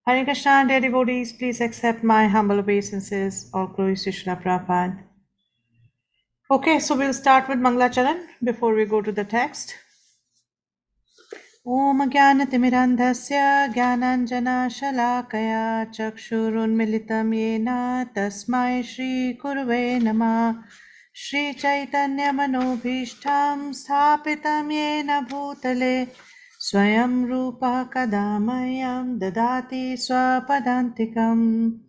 Hare Krishna, dear devotees, please accept my humble obeisances. All glories to Srila Prabhupada. Okay, so we'll start with Mangalacharan before we go to the text. Om Jnanatimirandhasya Jnananjana Chakshurunmilitam Yena Tasmai Shri Gurave Namah Shri Chaitanya Manobhishtam Sthapitam Yena Bhutale Swayam Rupa Kadamayam Dadati Swapadantikam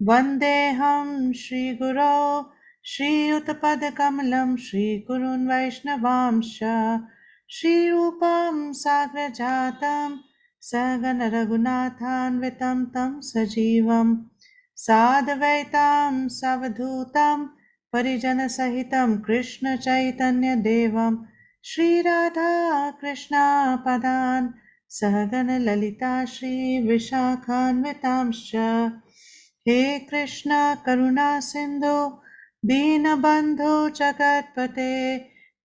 Vandeham Shri Guru Shri Uttapadakamalam Shri Gurun Vaishnavamsha Shri Rupam Sagrajatam Sagana Raghunathan Vitam Tam Sajivam Sadvaitam Savadhutam Parijana Sahitam Krishna Chaitanya Devam Shri Radha Krishna Padan Sahagana Lalita Shri Vishakhan Vitamsha हे कृष्णा करुणा सिंधु दीनबंधु जगतपते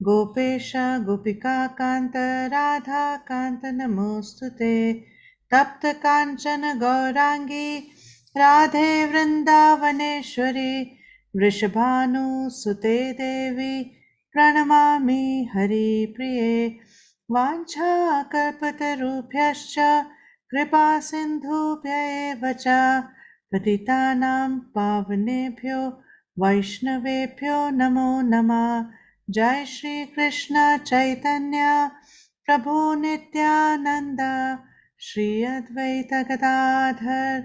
गोपेश गोपिका कांत राधा कांत नमोस्तुते तप्त कांचन गौरांगी राधे वृंदावनेश्वरी वृषभानुसुते देवी प्रणमामि हरिप्रिये वाञ्छाकल्पतरुभ्यश्च कृपा सिन्धुभ्य एव च पतितानां पावनेभ्यो वैष्णवेभ्यो नमो नमः जय श्री कृष्ण चैतन्य प्रभु नित्यानंद श्री अद्वैत गदाधर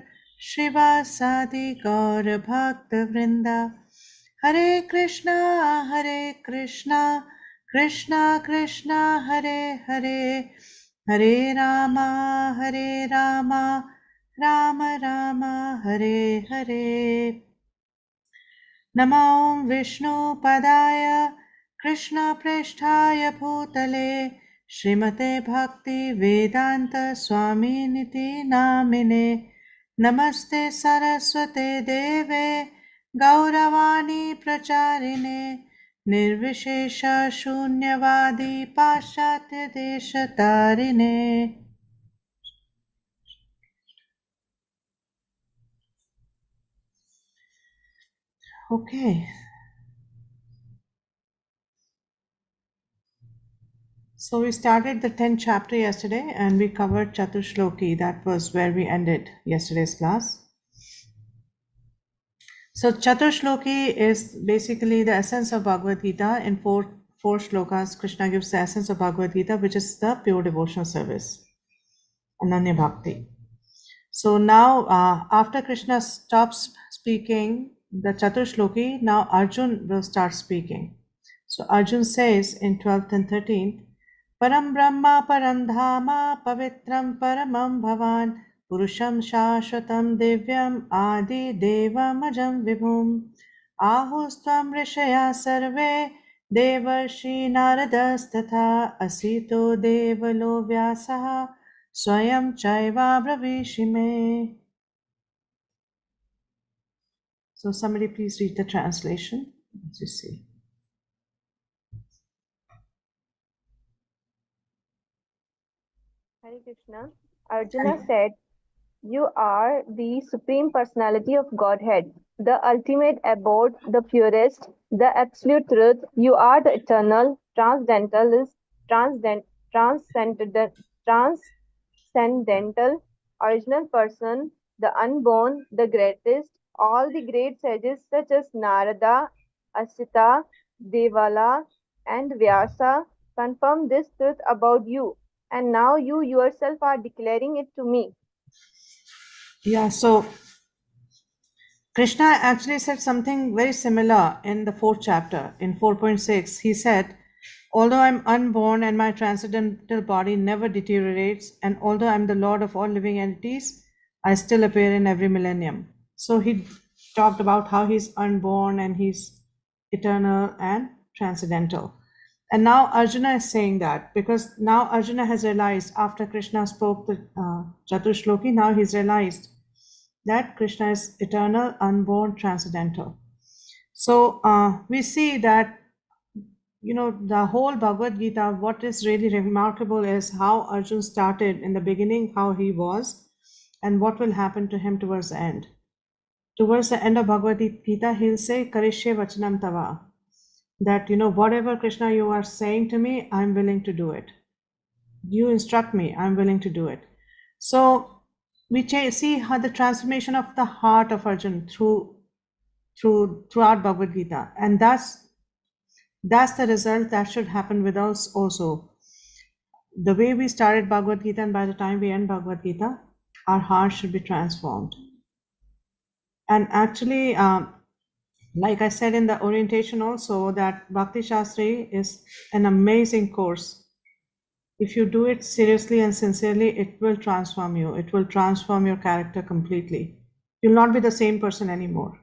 श्रीवासादि गौर भक्त वृंद हरे कृष्णा कृष्णा कृष्णा हरे हरे हरे रामा राम राम हरे हरे नमो विष्णुपदाय कृष्णप्रेष्ठाय भूतले श्रीमते भक्ति वेदांत स्वामिनिति नामिने नमस्ते सरस्वते देवे गौरवाणी प्रचारिणे निर्विशेष शून्यवादी पाश्चात्य देशतारिणे Okay. So we started the 10th chapter yesterday and we covered Chatushloki. That was where we ended yesterday's class. So Chatushloki is basically the essence of Bhagavad Gita. In four shlokas, Krishna gives the essence of Bhagavad Gita, which is the pure devotional service, Ananya Bhakti. So now, after Krishna stops speaking the Chatushloki, now Arjun will start speaking. So Arjun says in 12th and 13th, Param Brahma Param Dhama Pavitram Paramam Bhavan Purusham Shashwatam Divyam Adi Devam Ajam Vibhum Ahustvam Rishaya Sarve Devarshi Naradas Asito Devalo Vyasaha Swayam Chaiva Bravishime. So somebody please read the translation. Let's just see. Hare Krishna. Arjuna said, You are the Supreme Personality of Godhead, the ultimate abode, the purest, the absolute truth. You are the eternal, transcendental, transcendental, original person, the unborn, the greatest. All the great sages such as Narada, Asita, Devala, and Vyasa confirm this truth about you, and now you yourself are declaring it to me. Yeah, so Krishna actually said something very similar in the fourth chapter. In 4.6, he said, Although I'm unborn and my transcendental body never deteriorates, and although I'm the Lord of all living entities, I still appear in every millennium. So he talked about how he's unborn and he's eternal and transcendental. And now Arjuna is saying that because now Arjuna has realized after Krishna spoke the Chatushloki, now he's realized that Krishna is eternal, unborn, transcendental. So we see that, the whole Bhagavad Gita, what is really remarkable is how Arjuna started in the beginning, how he was, and what will happen to him towards the end. Towards the end of Bhagavad Gita, he'll say, Karishye Vachanam Tava. That, whatever Krishna you are saying to me, I'm willing to do it. You instruct me, I'm willing to do it. So we see how the transformation of the heart of Arjun throughout Bhagavad Gita, and that's the result that should happen with us also. The way we started Bhagavad Gita, and by the time we end Bhagavad Gita, our heart should be transformed. And actually, like I said in the orientation also, that Bhakti Shastri is an amazing course. If you do it seriously and sincerely, it will transform you. It will transform your character completely. You'll not be the same person anymore.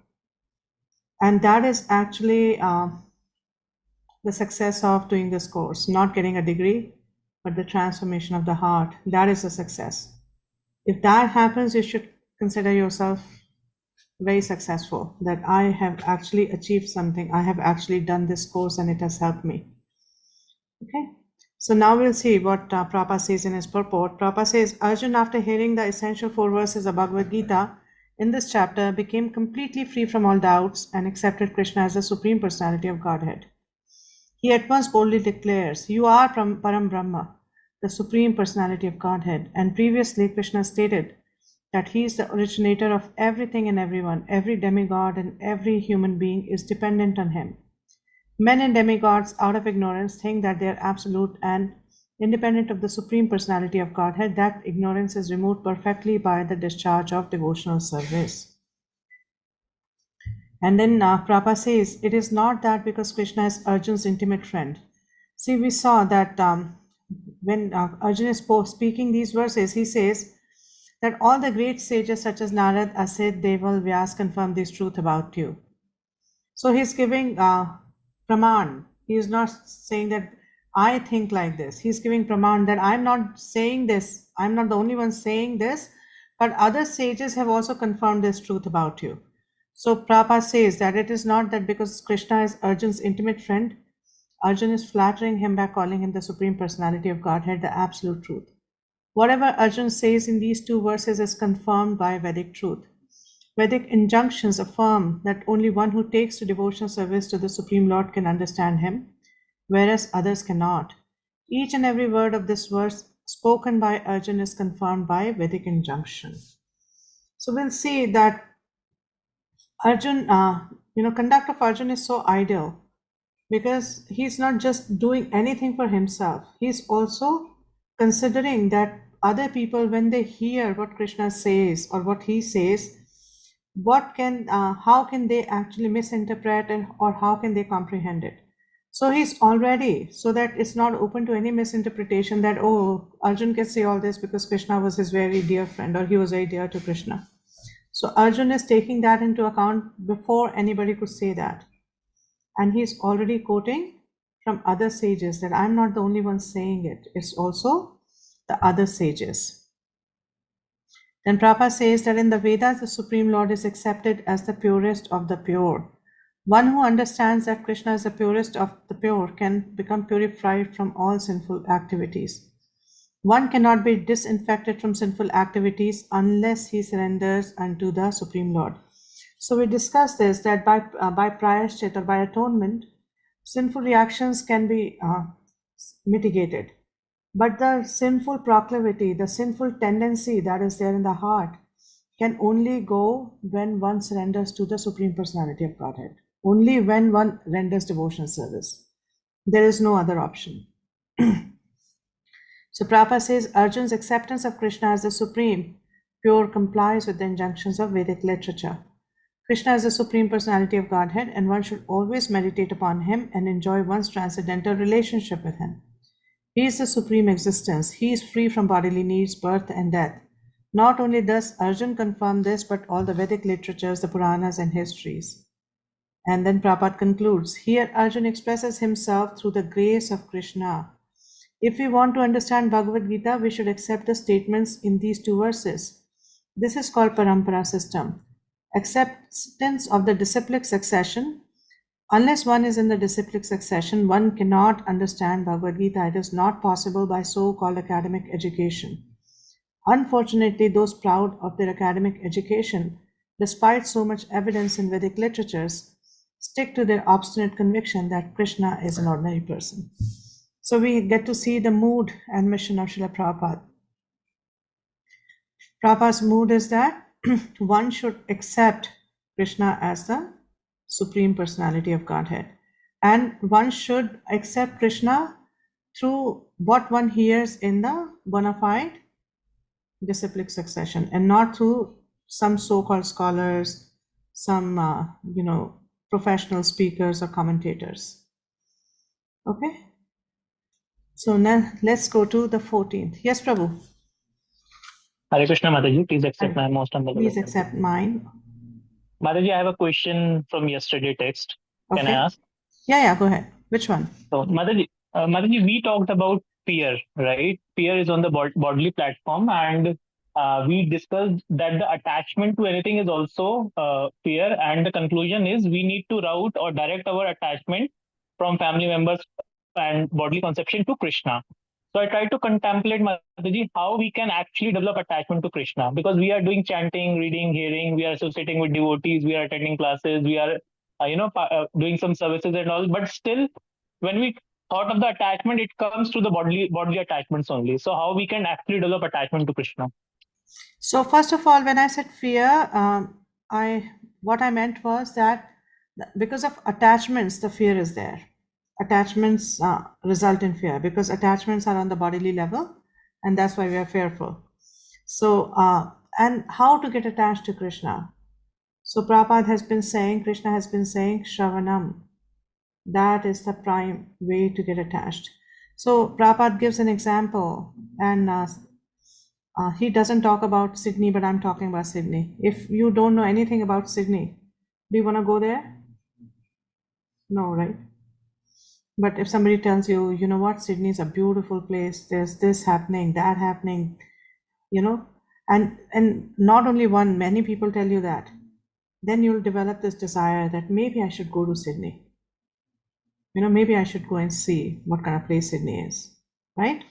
And that is actually the success of doing this course, not getting a degree, but the transformation of the heart. That is a success. If that happens, you should consider yourself very successful, that I have actually achieved something. I have actually done this course and it has helped me. Okay. So now we'll see what Prabhupada says in his purport. Prabhupada says, Arjun, after hearing the essential 4 verses of Bhagavad Gita in this chapter, became completely free from all doubts and accepted Krishna as the Supreme Personality of Godhead. He at once boldly declares, You are Param Brahma, the Supreme Personality of Godhead. And previously, Krishna stated that he is the originator of everything and everyone. Every demigod and every human being is dependent on him. Men and demigods, out of ignorance, think that they are absolute and independent of the Supreme Personality of Godhead. That ignorance is removed perfectly by the discharge of devotional service. And then Prabhupada says, it is not that because Krishna is Arjun's intimate friend. See, we saw that when Arjuna is speaking these verses, he says that all the great sages such as Narad, Asit, Deval, Vyas confirm this truth about you. So he's giving praman. He is not saying that I think like this. He's giving praman that I'm not saying this. I'm not the only one saying this, but other sages have also confirmed this truth about you. So Prabhupada says that it is not that because Krishna is Arjun's intimate friend, Arjun is flattering him by calling him the Supreme Personality of Godhead, the absolute truth. Whatever Arjun says in these 2 verses is confirmed by Vedic truth. Vedic injunctions affirm that only one who takes to devotional service to the Supreme Lord can understand him, whereas others cannot. Each and every word of this verse spoken by Arjun is confirmed by Vedic injunction. So we'll see that Arjun, conduct of Arjun is so ideal because he's not just doing anything for himself. He's also considering that other people, when they hear what Krishna says or what he says, how can they actually misinterpret or how can they comprehend it? So he's already, so that it's not open to any misinterpretation that, oh, Arjun can say all this because Krishna was his very dear friend or he was very dear to Krishna. So Arjun is taking that into account before anybody could say that. And he's already quoting from other sages that I'm not the only one saying it. It's also the other sages. Then Prabhupada says that in the Vedas, the Supreme Lord is accepted as the purest of the pure. One who understands that Krishna is the purest of the pure can become purified from all sinful activities. One cannot be disinfected from sinful activities unless he surrenders unto the Supreme Lord. So we discussed this, that by prayashchit or by atonement, sinful reactions can be mitigated. But the sinful proclivity, the sinful tendency that is there in the heart can only go when one surrenders to the Supreme Personality of Godhead. Only when one renders devotional service. There is no other option. So Prabhupada says Arjun's acceptance of Krishna as the Supreme Pure complies with the injunctions of Vedic literature. Krishna is the Supreme Personality of Godhead, and one should always meditate upon him and enjoy one's transcendental relationship with him. He is the Supreme Existence. He is free from bodily needs, birth, and death. Not only does Arjun confirm this, but all the Vedic literatures, the Puranas, and histories. And then Prabhupada concludes, here Arjun expresses himself through the grace of Krishna. If we want to understand Bhagavad Gita, we should accept the statements in these 2 verses. This is called Parampara system. Acceptance of the disciplic succession. Unless one is in the disciplic succession, one cannot understand Bhagavad Gita. It is not possible by so-called academic education. Unfortunately, those proud of their academic education, despite so much evidence in Vedic literatures, stick to their obstinate conviction that Krishna is an ordinary person. So we get to see the mood and mission of Srila Prabhupada. Prabhupada's mood is that one should accept Krishna as the Supreme Personality of Godhead. And one should accept Krishna through what one hears in the bona fide disciplic succession and not through some so-called scholars, some, professional speakers or commentators. Okay? So now let's go to the 14th. Yes, Prabhu. Hare Krishna, Mataji. Please accept my most humble Please obeisance. accept mine. Mataji, I have a question from yesterday text. Can I Okay. ask? Yeah, go ahead. Which one? So, Mataji, we talked about fear, right? Fear is on the bodily platform, and we discussed that the attachment to anything is also fear, and the conclusion is we need to route or direct our attachment from family members and bodily conception to Krishna. So I try to contemplate, Mataji, how we can actually develop attachment to Krishna, because we are doing chanting, reading, hearing, we are associating with devotees, we are attending classes, we are doing some services and all, but still when we thought of the attachment, it comes to the bodily attachments only. So how we can actually develop attachment to Krishna? So first of all, when I said fear, what I meant was that because of attachments, the fear is there. Attachments result in fear because attachments are on the bodily level, and that's why we are fearful. So, and how to get attached to Krishna? So Prabhupada has been saying, Krishna has been saying, Shravanam. That is the prime way to get attached. So Prabhupada gives an example, and he doesn't talk about Sydney, but I'm talking about Sydney. If you don't know anything about Sydney, do you want to go there? No, right? But if somebody tells you, you know what, Sydney is a beautiful place, there's this happening, that happening, and not only one, many people tell you that, then you'll develop this desire that maybe I should go to Sydney. Maybe I should go and see what kind of place Sydney is, right?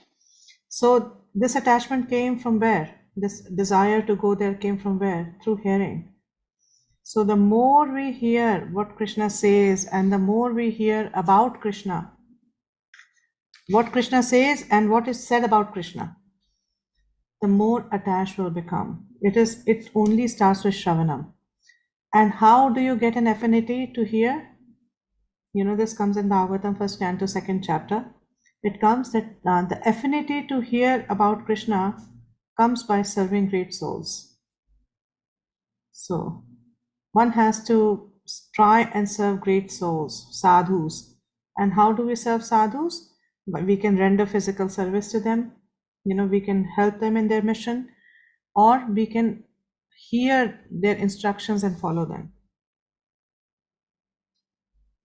So this attachment came from where? This desire to go there came from where? Through hearing. So the more we hear what Krishna says and the more we hear about Krishna, what Krishna says and what is said about Krishna, the more attached we'll become. It only starts with Shravanam. And how do you get an affinity to hear? This comes in Bhagavatam, first canto, second chapter. It comes that the affinity to hear about Krishna comes by serving great souls. So one has to try and serve great souls, sadhus. And how do we serve sadhus? We can render physical service to them. We can help them in their mission, or we can hear their instructions and follow them.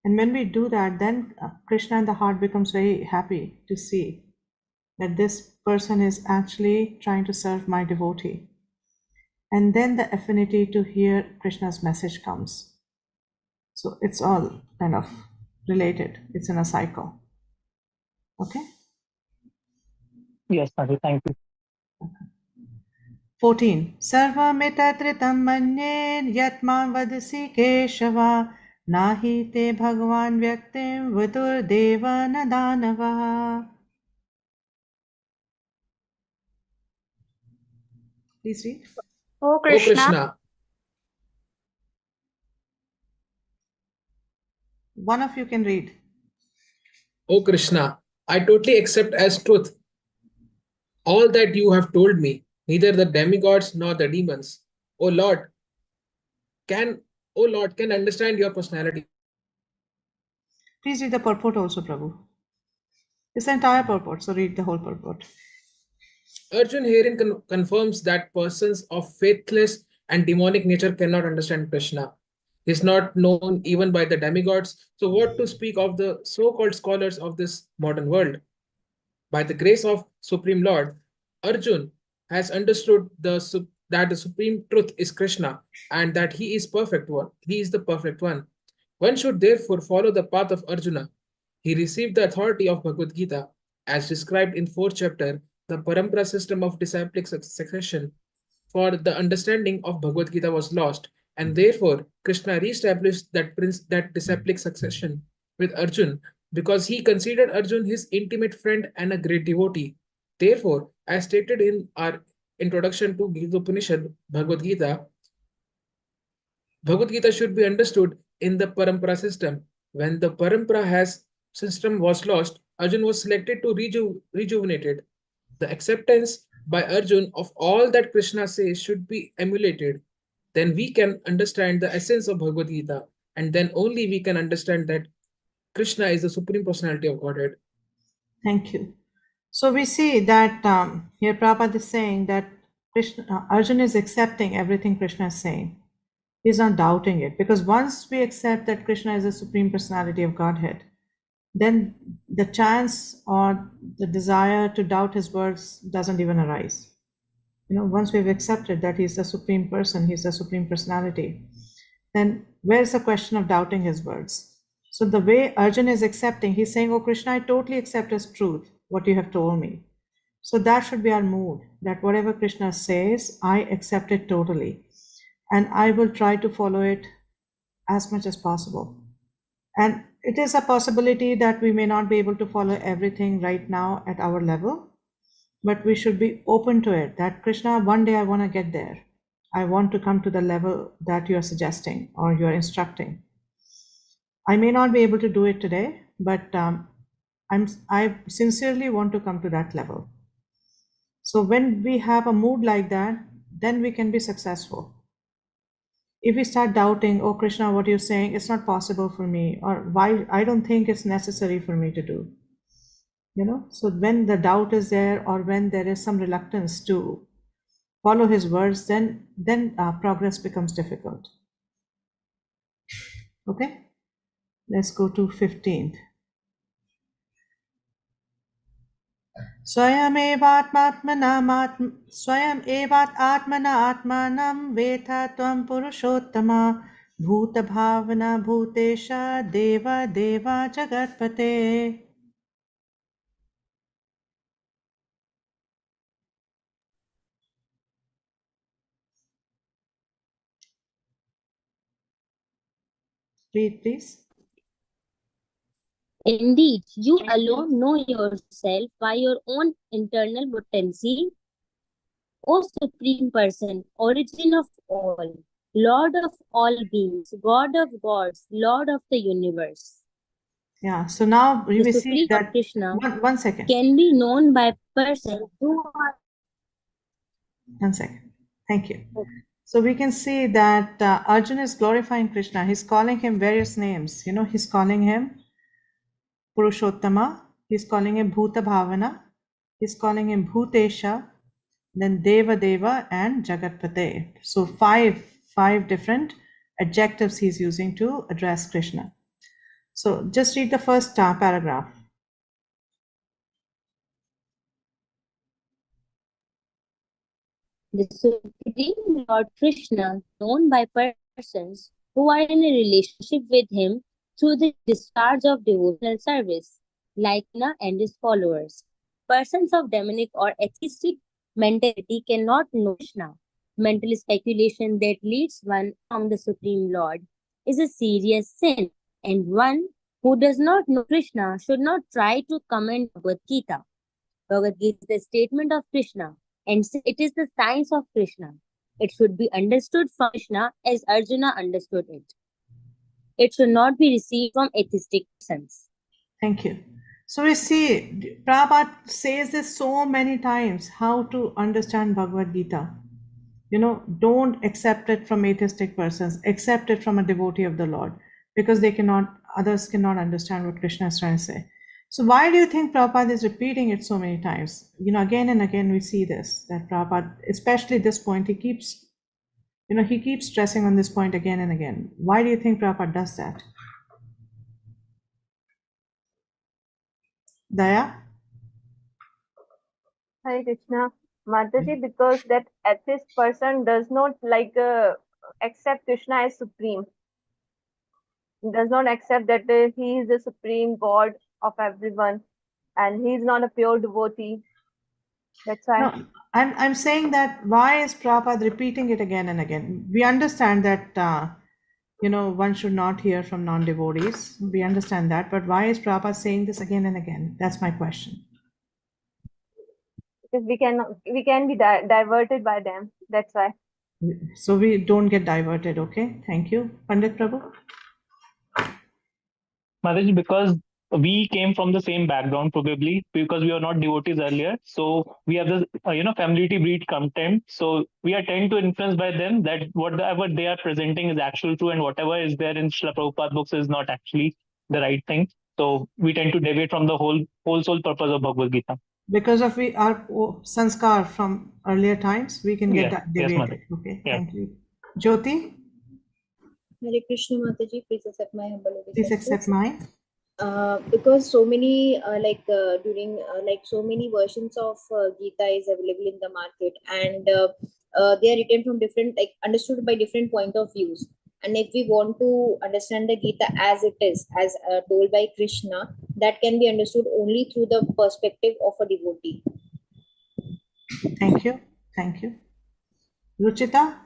And when we do that, then Krishna in the heart becomes very happy to see that this person is actually trying to serve my devotee. And then the affinity to hear Krishna's message comes. So it's all kind of related. It's in a cycle. Okay? Yes, Mataji, thank you. 14. Sarvamitatritam manye yatma vadasi keshava nahi te bhagavan vyaktim vidur deva nadanava. Please read. O O Krishna, Krishna, One of you can read. O Krishna, I totally accept as truth all that you have told me, neither the demigods nor the demons. O Lord, can O Lord can understand your personality. Please read the purport also, Prabhu. It's the entire purport, so read the whole purport. Arjun herein confirms that persons of faithless and demonic nature cannot understand Krishna. He is not known even by the demigods. So, what to speak of the so called scholars of this modern world? By the grace of Supreme Lord, Arjun has understood that the supreme truth is Krishna and that he is perfect one. He is the perfect one. One should therefore follow the path of Arjuna. He received the authority of Bhagavad Gita as described in 4th chapter the parampara system of disciplic succession for the understanding of Bhagavad Gita was lost, and therefore Krishna re-established that disciplic succession with Arjun because he considered Arjun his intimate friend and a great devotee. Therefore, as stated in our introduction to Gita Upanishad, Bhagavad Gita should be understood in the parampara system. When the parampara has system was lost, Arjun was selected to rejuvenate it. The acceptance by Arjun of all that Krishna says should be emulated. Then we can understand the essence of Bhagavad Gita, and then only we can understand that Krishna is the Supreme Personality of Godhead. Thank you. So we see that here Prabhupada is saying that Arjuna is accepting everything Krishna is saying. He's not doubting it, because once we accept that Krishna is the Supreme Personality of Godhead, then the chance or the desire to doubt his words doesn't even arise. Once we've accepted that he's the Supreme Person, he's the Supreme Personality, then where's the question of doubting his words? So the way Arjun is accepting, he's saying, oh Krishna, I totally accept as truth, what you have told me. So that should be our mood, that whatever Krishna says, I accept it totally. And I will try to follow it as much as possible. And it is a possibility that we may not be able to follow everything right now at our level, but we should be open to it, that Krishna, one day I want to get there. I want to come to the level that you are suggesting or you are instructing. I may not be able to do it today, but I sincerely want to come to that level. So when we have a mood like that, then we can be successful. If we start doubting, oh Krishna, what you're saying, it's not possible for me, or why I don't think it's necessary for me to do. So when the doubt is there, or when there is some reluctance to follow his words, then progress becomes difficult. Okay, let's go to 15th. स्वयम् एवात् आत्मना आत्मानं width त्वं पुरुषोत्तमा भूतभावना भूतेश देव देव जगत्पते. Read, please. Indeed, you alone know yourself by your own internal potency, O Supreme Person, origin of all, Lord of all beings, God of gods, Lord of the universe. Yeah, so now we The see Supreme that, Krishna one second. can be known by persons who are. 1 second. Thank you. So we can see that Arjuna is glorifying Krishna. He's calling him various names. He's calling him Purushottama. He's calling him Bhuta Bhavana. He's calling him Bhutesha. Then Deva Deva and Jagatpate. So five different adjectives he's using to address Krishna. So just read the first paragraph. The Supreme Lord Krishna, known by persons who are in a relationship with him through the discharge of devotional service, like Krishna and his followers. Persons of demonic or atheistic mentality cannot know Krishna. Mental speculation that leads one from the Supreme Lord is a serious sin, and one who does not know Krishna should not try to comment Bhagavad Gita. Bhagavad Gita is the statement of Krishna, and it is the science of Krishna. It should be understood from Krishna as Arjuna understood it. It should not be received from atheistic persons. Thank you. So we see Prabhupada says this so many times, how to understand Bhagavad Gita. Don't accept it from atheistic persons, accept it from a devotee of the Lord, because others cannot understand what Krishna is trying to say. So why do you think Prabhupada is repeating it so many times? Again and again we see this, that Prabhupada, especially this point, he keeps stressing on this point again and again. Why do you think Prabhupada does that? Daya? Hare Krishna. Mataji, because that atheist person does not accept Krishna as supreme. He does not accept that he is the supreme God of everyone, and he is not a pure devotee. That's why. No, I'm saying that why is Prabhupada repeating it again and again? We understand that one should not hear from non-devotees. We understand that, but why is Prabhupada saying this again and again? That's my question. Because we can be diverted by them. That's why. So we don't get diverted, okay? Thank you. Pandit Prabhu? Mataji, because we came from the same background, probably because we were not devotees earlier. So we have this, familiarity breed contempt. So we are tend to influence by them that whatever they are presenting is actual true, and whatever is there in Srila Prabhupada books is not actually the right thing. So we tend to deviate from the whole sole purpose of Bhagavad Gita. Because of our sanskar from earlier times, we can get Yes, deviated. Mataji. Okay, Yeah. thank you. Jyoti, Hare Krishna Mataji, please accept my humble please accept obeisances. mine. Because so many during so many versions of Gita is available in the market, and they are written from different, like understood by different point of views. And if we want to understand the Gita as it is, as told by Krishna, that can be understood only through the perspective of a devotee. Thank you. Thank you. Ruchita?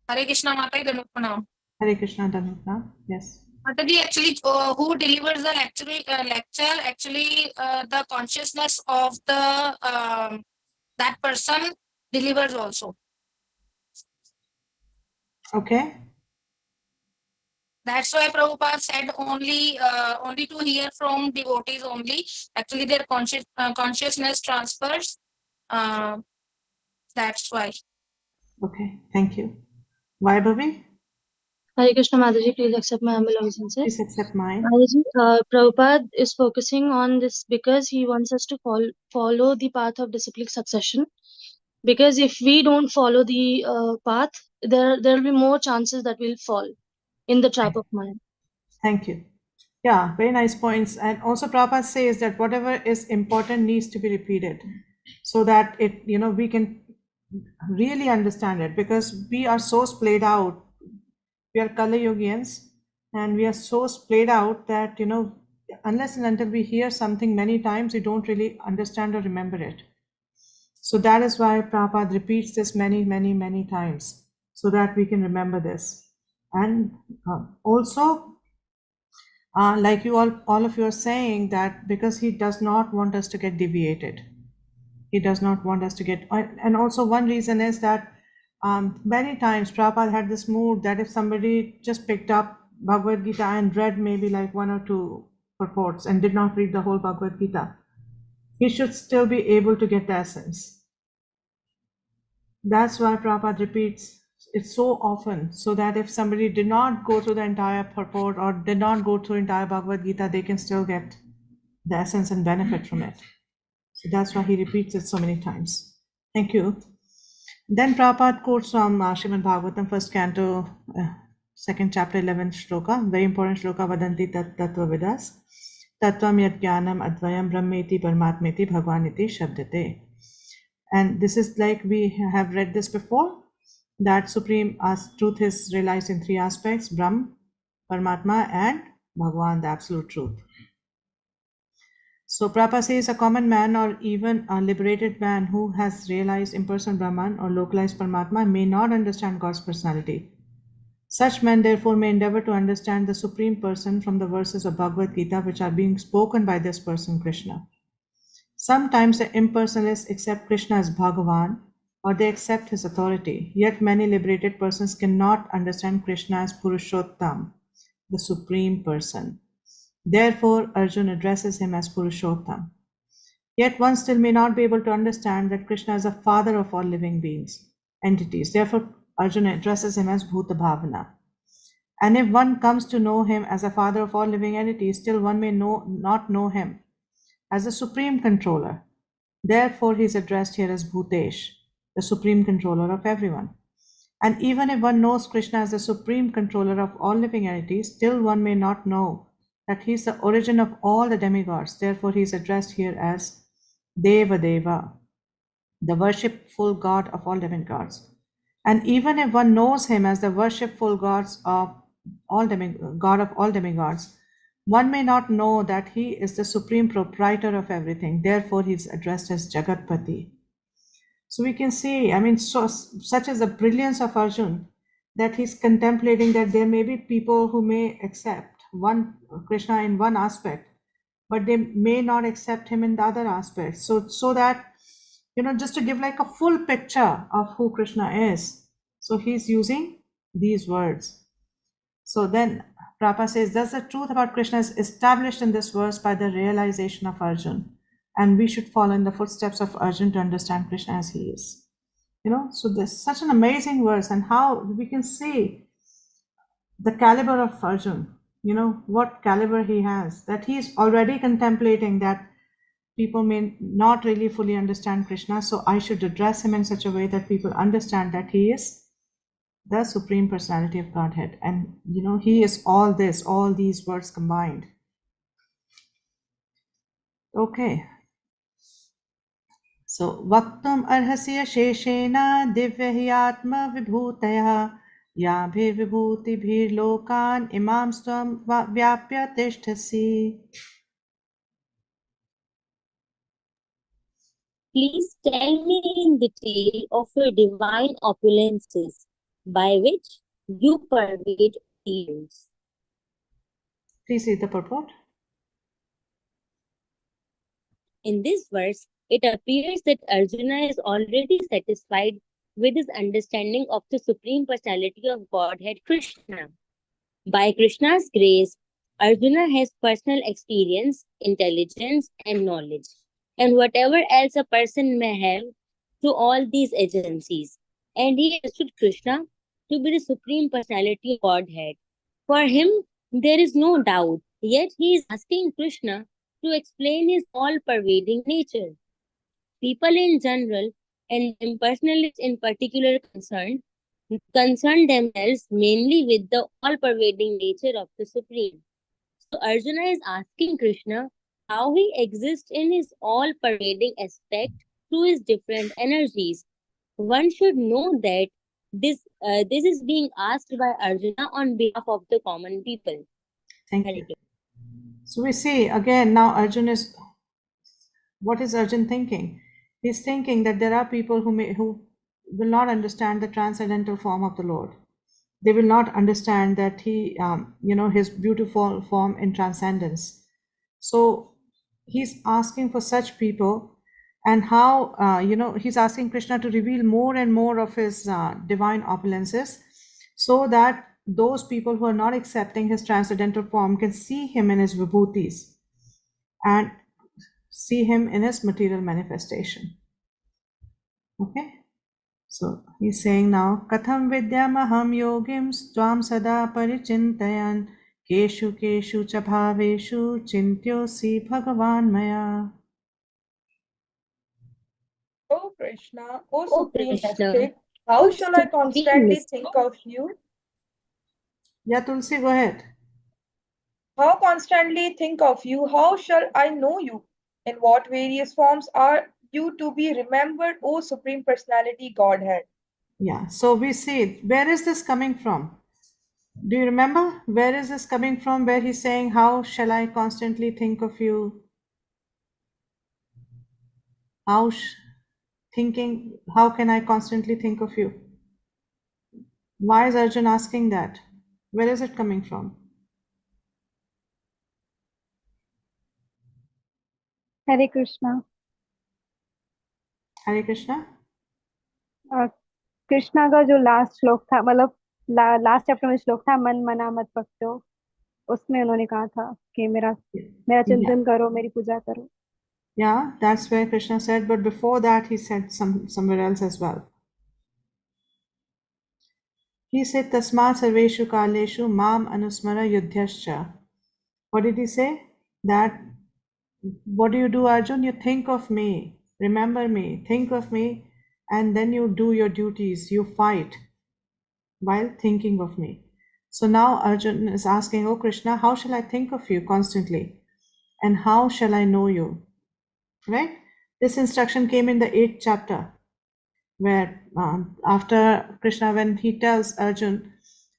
Hare Krishna Mataji Dhanupana. Hare Krishna Dhanupna. Yes. Mataji, actually, who delivers the lecture? Actually, the consciousness of the that person delivers also. Okay. That's why Prabhupada said only to hear from devotees only. Actually, their consciousness transfers. That's why. Okay. Thank you. Vaibhavi? Hare Krishna Mataji, please accept my humble obeisances. Please accept mine. Mataji, Prabhupada is focusing on this because he wants us to follow the path of disciplic succession. Because if we don't follow the path, there will be more chances that we'll fall in the trap of mind. Thank you. Yeah, very nice points. And also Prabhupada says that whatever is important needs to be repeated so that we can really understand it, because we are so splayed out. We are Kali Yogians and we are so splayed out that, unless and until we hear something many times, we don't really understand or remember it. So that is why Prabhupada repeats this many, many, many times so that we can remember this. And also, like all of you are saying, that because he does not want us to get deviated. He does not want us to get, and also one reason is that many times Prabhupada had this mood that if somebody just picked up Bhagavad Gita and read maybe like one or two purports and did not read the whole Bhagavad Gita, he should still be able to get the essence. That's why Prabhupada repeats it so often, so that if somebody did not go through the entire purport or did not go through entire Bhagavad Gita, they can still get the essence and benefit from it. So that's why he repeats it so many times. Thank you. Then Prabhupada quotes from Srimad Bhagavatam, first canto, second chapter, 11th shloka, very important shloka, Vadanti tat tattva vidas, tattvam yad jnanam advayam brahmeti paramatmeti bhagwaniti shabdate. And this is like we have read this before, that supreme truth is realized in three aspects: Brahm, Paramatma, and Bhagwan, the absolute truth. So Prabhupada says a common man or even a liberated man who has realized impersonal Brahman or localized Paramatma may not understand God's personality. Such men therefore may endeavor to understand the Supreme Person from the verses of Bhagavad Gita which are being spoken by this person, Krishna. Sometimes the impersonalists accept Krishna as Bhagavan, or they accept his authority, yet many liberated persons cannot understand Krishna as Purushottam, the Supreme Person. Therefore, Arjuna addresses him as Purushottam. Yet one still may not be able to understand that Krishna is the father of all living beings, entities. Therefore, Arjuna addresses him as Bhuta Bhavana. And if one comes to know him as the father of all living entities, still one may not know him as the supreme controller. Therefore, he is addressed here as Bhutesh, the supreme controller of everyone. And even if one knows Krishna as the supreme controller of all living entities, still one may not know that he is the origin of all the demigods. Therefore, he is addressed here as Deva Deva, the worshipful god of all demigods. And even if one knows him as the worshipful god of all demigods, one may not know that he is the supreme proprietor of everything. Therefore, he is addressed as Jagatpati. So we can see, I mean, such is the brilliance of Arjun that he's contemplating that there may be people who may accept one Krishna in one aspect, but they may not accept him in the other aspect. So that, just to give like a full picture of who Krishna is. So he's using these words. So then Prabhupada says, thus the truth about Krishna is established in this verse by the realization of Arjun. And we should follow in the footsteps of Arjun to understand Krishna as he is. So there's such an amazing verse, and how we can see the caliber of Arjun, what caliber he has, that he's already contemplating that people may not really fully understand Krishna, so I should address him in such a way that people understand that he is the Supreme Personality of Godhead. And, he is all this, all these words combined. Okay. So, Vaktam arhasya sheshena divyahyatma vibhutaya yabhir vibhuti bhir lokan imam stam vyapya tishtasi. Please tell me in detail of your divine opulences, by which you pervade tears. Please read the purport. In this verse, it appears that Arjuna is already satisfied with his understanding of the Supreme Personality of Godhead Krishna. By Krishna's grace, Arjuna has personal experience, intelligence, and knowledge, and whatever else a person may have through all these agencies. And he understood Krishna to be the Supreme Personality of Godhead. For him, there is no doubt, yet he is asking Krishna to explain his all-pervading nature. People in general, and impersonalists in particular concern themselves mainly with the all-pervading nature of the Supreme. So Arjuna is asking Krishna how he exists in his all-pervading aspect through his different energies. One should know that this is being asked by Arjuna on behalf of the common people. Thank you. So we see again now what is Arjun thinking? He's thinking that there are people who will not understand the transcendental form of the Lord. They will not understand that he, his beautiful form in transcendence. So he's asking for such people, and how, he's asking Krishna to reveal more and more of his divine opulences, so that those people who are not accepting his transcendental form can see him in his vibhutis and see him in his material manifestation. Okay. So he's saying now, Katham vidyamaham yogim tvam sada parichintayan keshu keshu cha bhaveshu chintyosi bhagavan maya. O Krishna, O O Supreme Krishna, Mystic, how O shall I Supreme constantly Mystic, think of you? Yeah, Tulsi, go ahead. How constantly think of you? How shall I know you? In what various forms are you to be remembered, O Supreme Personality Godhead? Yeah, so we see, where is this coming from? Do you remember? Where is this coming from? Where he's saying, how shall I constantly think of you? How can I constantly think of you? Why is Arjun asking that? Where is it coming from? Hare Krishna. Hare Krishna? Krishna का जो last श्लोक था, मतलब last chapter में श्लोक था, मन मना मत पकड़ो, उसमें उन्होंने कहा था कि मेरा चिंतन करो, मेरी पूजा करो. Yeah, that's where Krishna said, but before that he said somewhere else as well. He said, Tasma sarveshu kaleshu mam anusmara yudhyascha. What did he say? That, what do you do, Arjun? You think of me, remember me, think of me, and then you do your duties, you fight while thinking of me. So now Arjun is asking, oh Krishna, how shall I think of you constantly? And how shall I know you? Right? This instruction came in the 8th chapter, where after Krishna, when he tells Arjun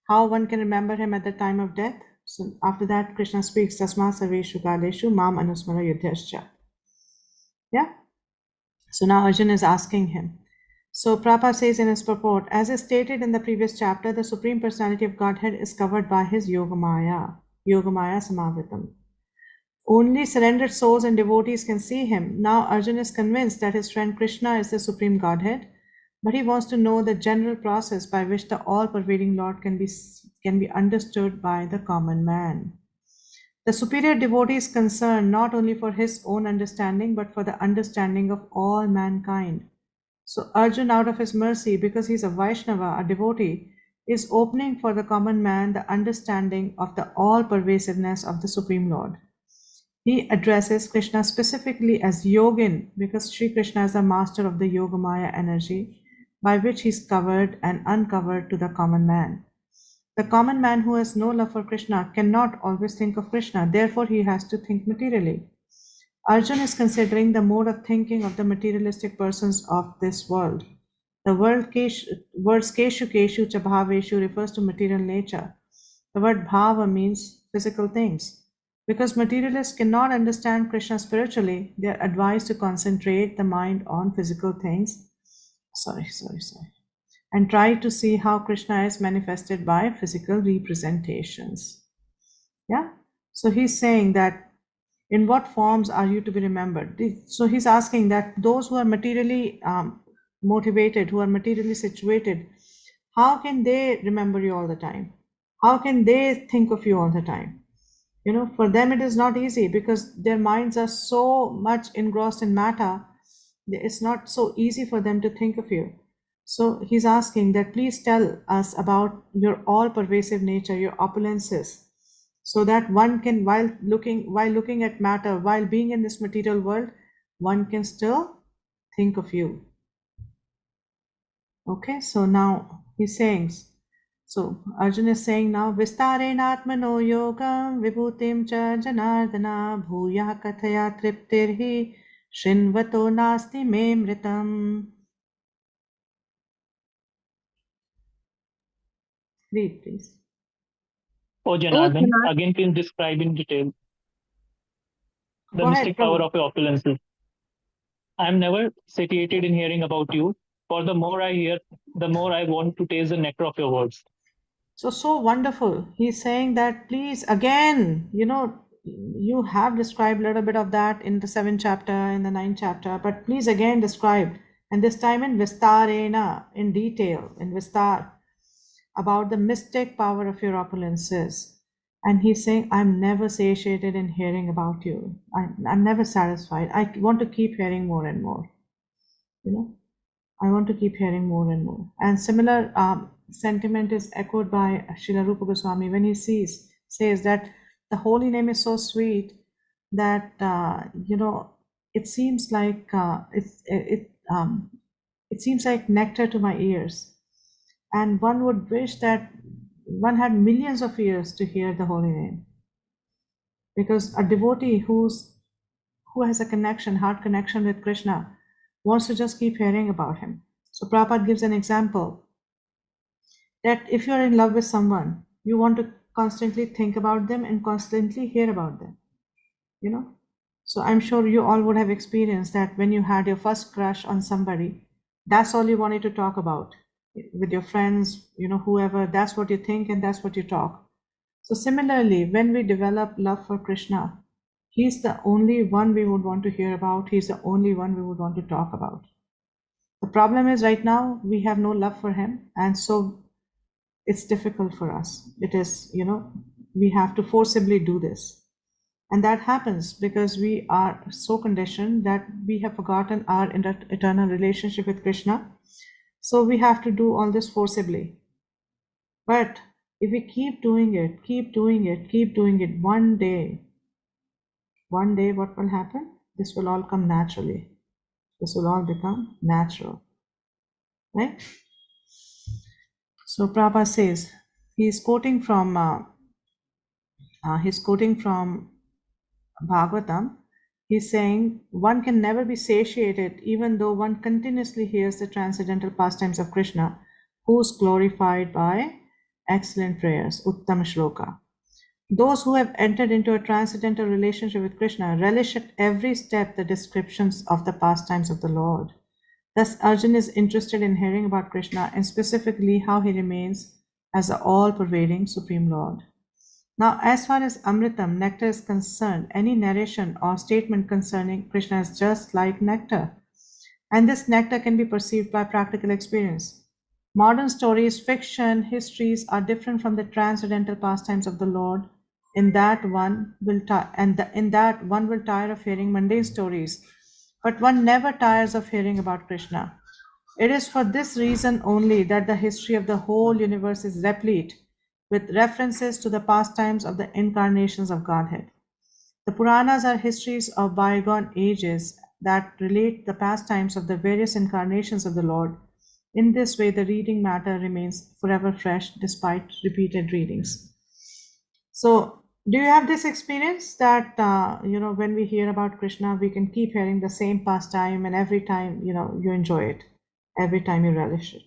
how one can remember him at the time of death. So after that, Krishna speaks, Tasma Sarveshu Kaleshu Mam Anusmara Yudhyascha. Yeah. So now Arjun is asking him. So Prabhupada says in his purport, as is stated in the previous chapter, the Supreme Personality of Godhead is covered by his Yogamaya Samavritam. Only surrendered souls and devotees can see him. Now Arjun is convinced that his friend Krishna is the Supreme Godhead, but he wants to know the general process by which the all-pervading Lord can be understood by the common man. The superior devotee is concerned not only for his own understanding, but for the understanding of all mankind. So Arjun, out of his mercy, because he is a Vaishnava, a devotee, is opening for the common man the understanding of the all-pervasiveness of the Supreme Lord. He addresses Krishna specifically as Yogin because Sri Krishna is the master of the Yogamaya energy by which he is covered and uncovered to the common man. The common man who has no love for Krishna cannot always think of Krishna, therefore he has to think materially. Arjun is considering the mode of thinking of the materialistic persons of this world. The words Keshu Keshu cha Bhaveshu refers to material nature. The word Bhava means physical things. Because materialists cannot understand Krishna spiritually, they are advised to concentrate the mind on physical things. And try to see how Krishna is manifested by physical representations. Yeah? So he's saying that in what forms are you to be remembered? So he's asking that those who are materially motivated, who are materially situated, how can they remember you all the time? How can they think of you all the time? You know, for them it is not easy because their minds are so much engrossed in matter. It's not so easy for them to think of you. So he's asking that please tell us about your all-pervasive nature, your opulences, so that one can, while looking at matter, while being in this material world, one can still think of you. Okay, so now he's saying, so Arjuna is saying now, Vistarenatmano yogam vibhutim cha janardana bhuya kathaya triptirhi shinvato nasti me mritam. Read, please. Oh, Janardhan, again, please describe in detail the mystic power of your opulences. I am never satiated in hearing about you. For the more I hear, the more I want to taste the nectar of your words. So wonderful. He's saying that please, again, you know, you have described a little bit of that in the 7th chapter, in the 9th chapter, but please again describe, and this time in Vistarena, in detail, in Vistar, about the mystic power of your opulences. And he's saying, I'm never satiated in hearing about you. I'm never satisfied. I want to keep hearing more and more. You know, I want to keep hearing more and more. And similar sentiment is echoed by Srila Rupa Goswami when he says that the holy name is so sweet that you know, it seems like it seems like nectar to my ears, and one would wish that one had millions of ears to hear the holy name, because a devotee who has a connection, heart connection with Krishna, wants to just keep hearing about him. So Prabhupada gives an example that if you're in love with someone, you want to constantly think about them and constantly hear about them, you know. So I'm sure you all would have experienced that when you had your first crush on somebody, that's all you wanted to talk about with your friends, you know, whoever, that's what you think and that's what you talk. So similarly, when we develop love for Krishna, he's the only one we would want to hear about. He's the only one we would want to talk about. The problem is right now we have no love for him, and so it's difficult for us. It is, you know, we have to forcibly do this. And that happens because we are so conditioned that we have forgotten our eternal relationship with Krishna. So we have to do all this forcibly. But if we keep doing it, one day, what will happen? This will all come naturally. This will all become natural. Right? So Prabhupada says, he's quoting from Bhagavatam. He's saying one can never be satiated even though one continuously hears the transcendental pastimes of Krishna, who is glorified by excellent prayers, Uttam Shloka. Those who have entered into a transcendental relationship with Krishna relish at every step the descriptions of the pastimes of the Lord. Thus, Arjun is interested in hearing about Krishna and specifically how he remains as the all pervading Supreme Lord. Now, as far as Amritam, nectar is concerned, any narration or statement concerning Krishna is just like nectar. And this nectar can be perceived by practical experience. Modern stories, fiction, histories are different from the transcendental pastimes of the Lord in that one will tire of hearing mundane stories, but one never tires of hearing about Krishna. It is for this reason only that the history of the whole universe is replete with references to the pastimes of the incarnations of Godhead. The Puranas are histories of bygone ages that relate the pastimes of the various incarnations of the Lord. In this way, the reading matter remains forever fresh despite repeated readings. So, do you have this experience that when we hear about Krishna, we can keep hearing the same pastime, and every time you enjoy it, every time you relish it?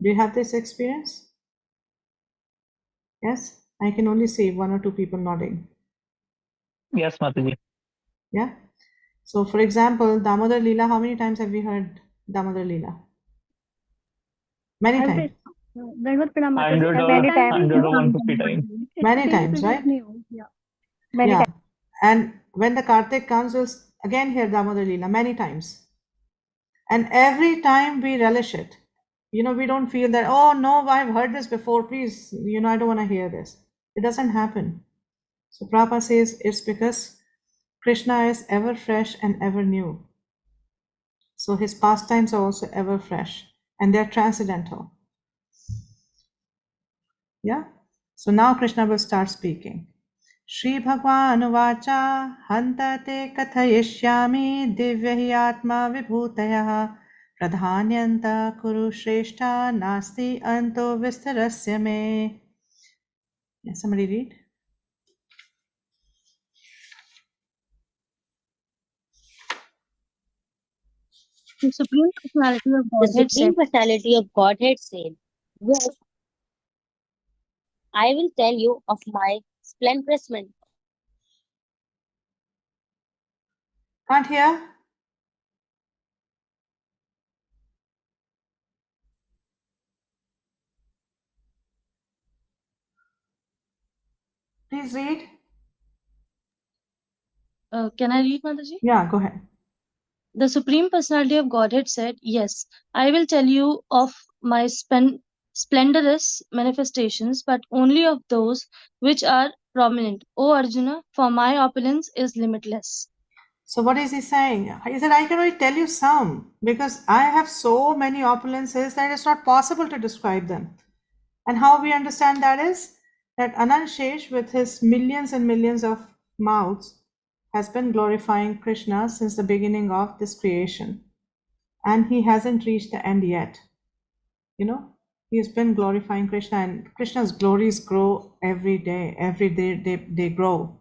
Do you have this experience? Yes, I can only see one or two people nodding. Yes, Mataji. Yeah. So, for example, Damodar Leela, how many times have we heard Damodar Leela? Many times. Dandavad Pranam, Mataji. Hundred or Many times. 150 times. Many times, right? Many Yeah. times. And when the Kartik comes, we'll again hear Damodar Leela many times. And every time we relish it. We don't feel that, oh no, I've heard this before, please, I don't want to hear this. It doesn't happen. So Prabhupada says it's because Krishna is ever fresh and ever new. So his pastimes are also ever fresh and they're transcendental. Yeah. So now Krishna will start speaking. Shri Bhagwan Vacha Hantate Kathayishyami Divya hi Atma Vibhutayah Pradhanyanta Kuru Shrestha Nasti Anto Vistarasya Me. Yes, somebody read. The Supreme Personality of The Godhead said, Supreme Personality of Godhead said, yes, I will tell you of my splendorous Can't hear? Please read. can I read, Mataji? Yeah, go ahead. The Supreme Personality of Godhead said, yes, I will tell you of my splendorous manifestations, but only of those which are prominent. O Arjuna, for my opulence is limitless. So what is he saying? He said, I can only tell you some because I have so many opulences that it's not possible to describe them. And how we understand that is that Anand Shesh, with his millions and millions of mouths, has been glorifying Krishna since the beginning of this creation. And he hasn't reached the end yet. He has been glorifying Krishna, and Krishna's glories grow every day. Every day they grow.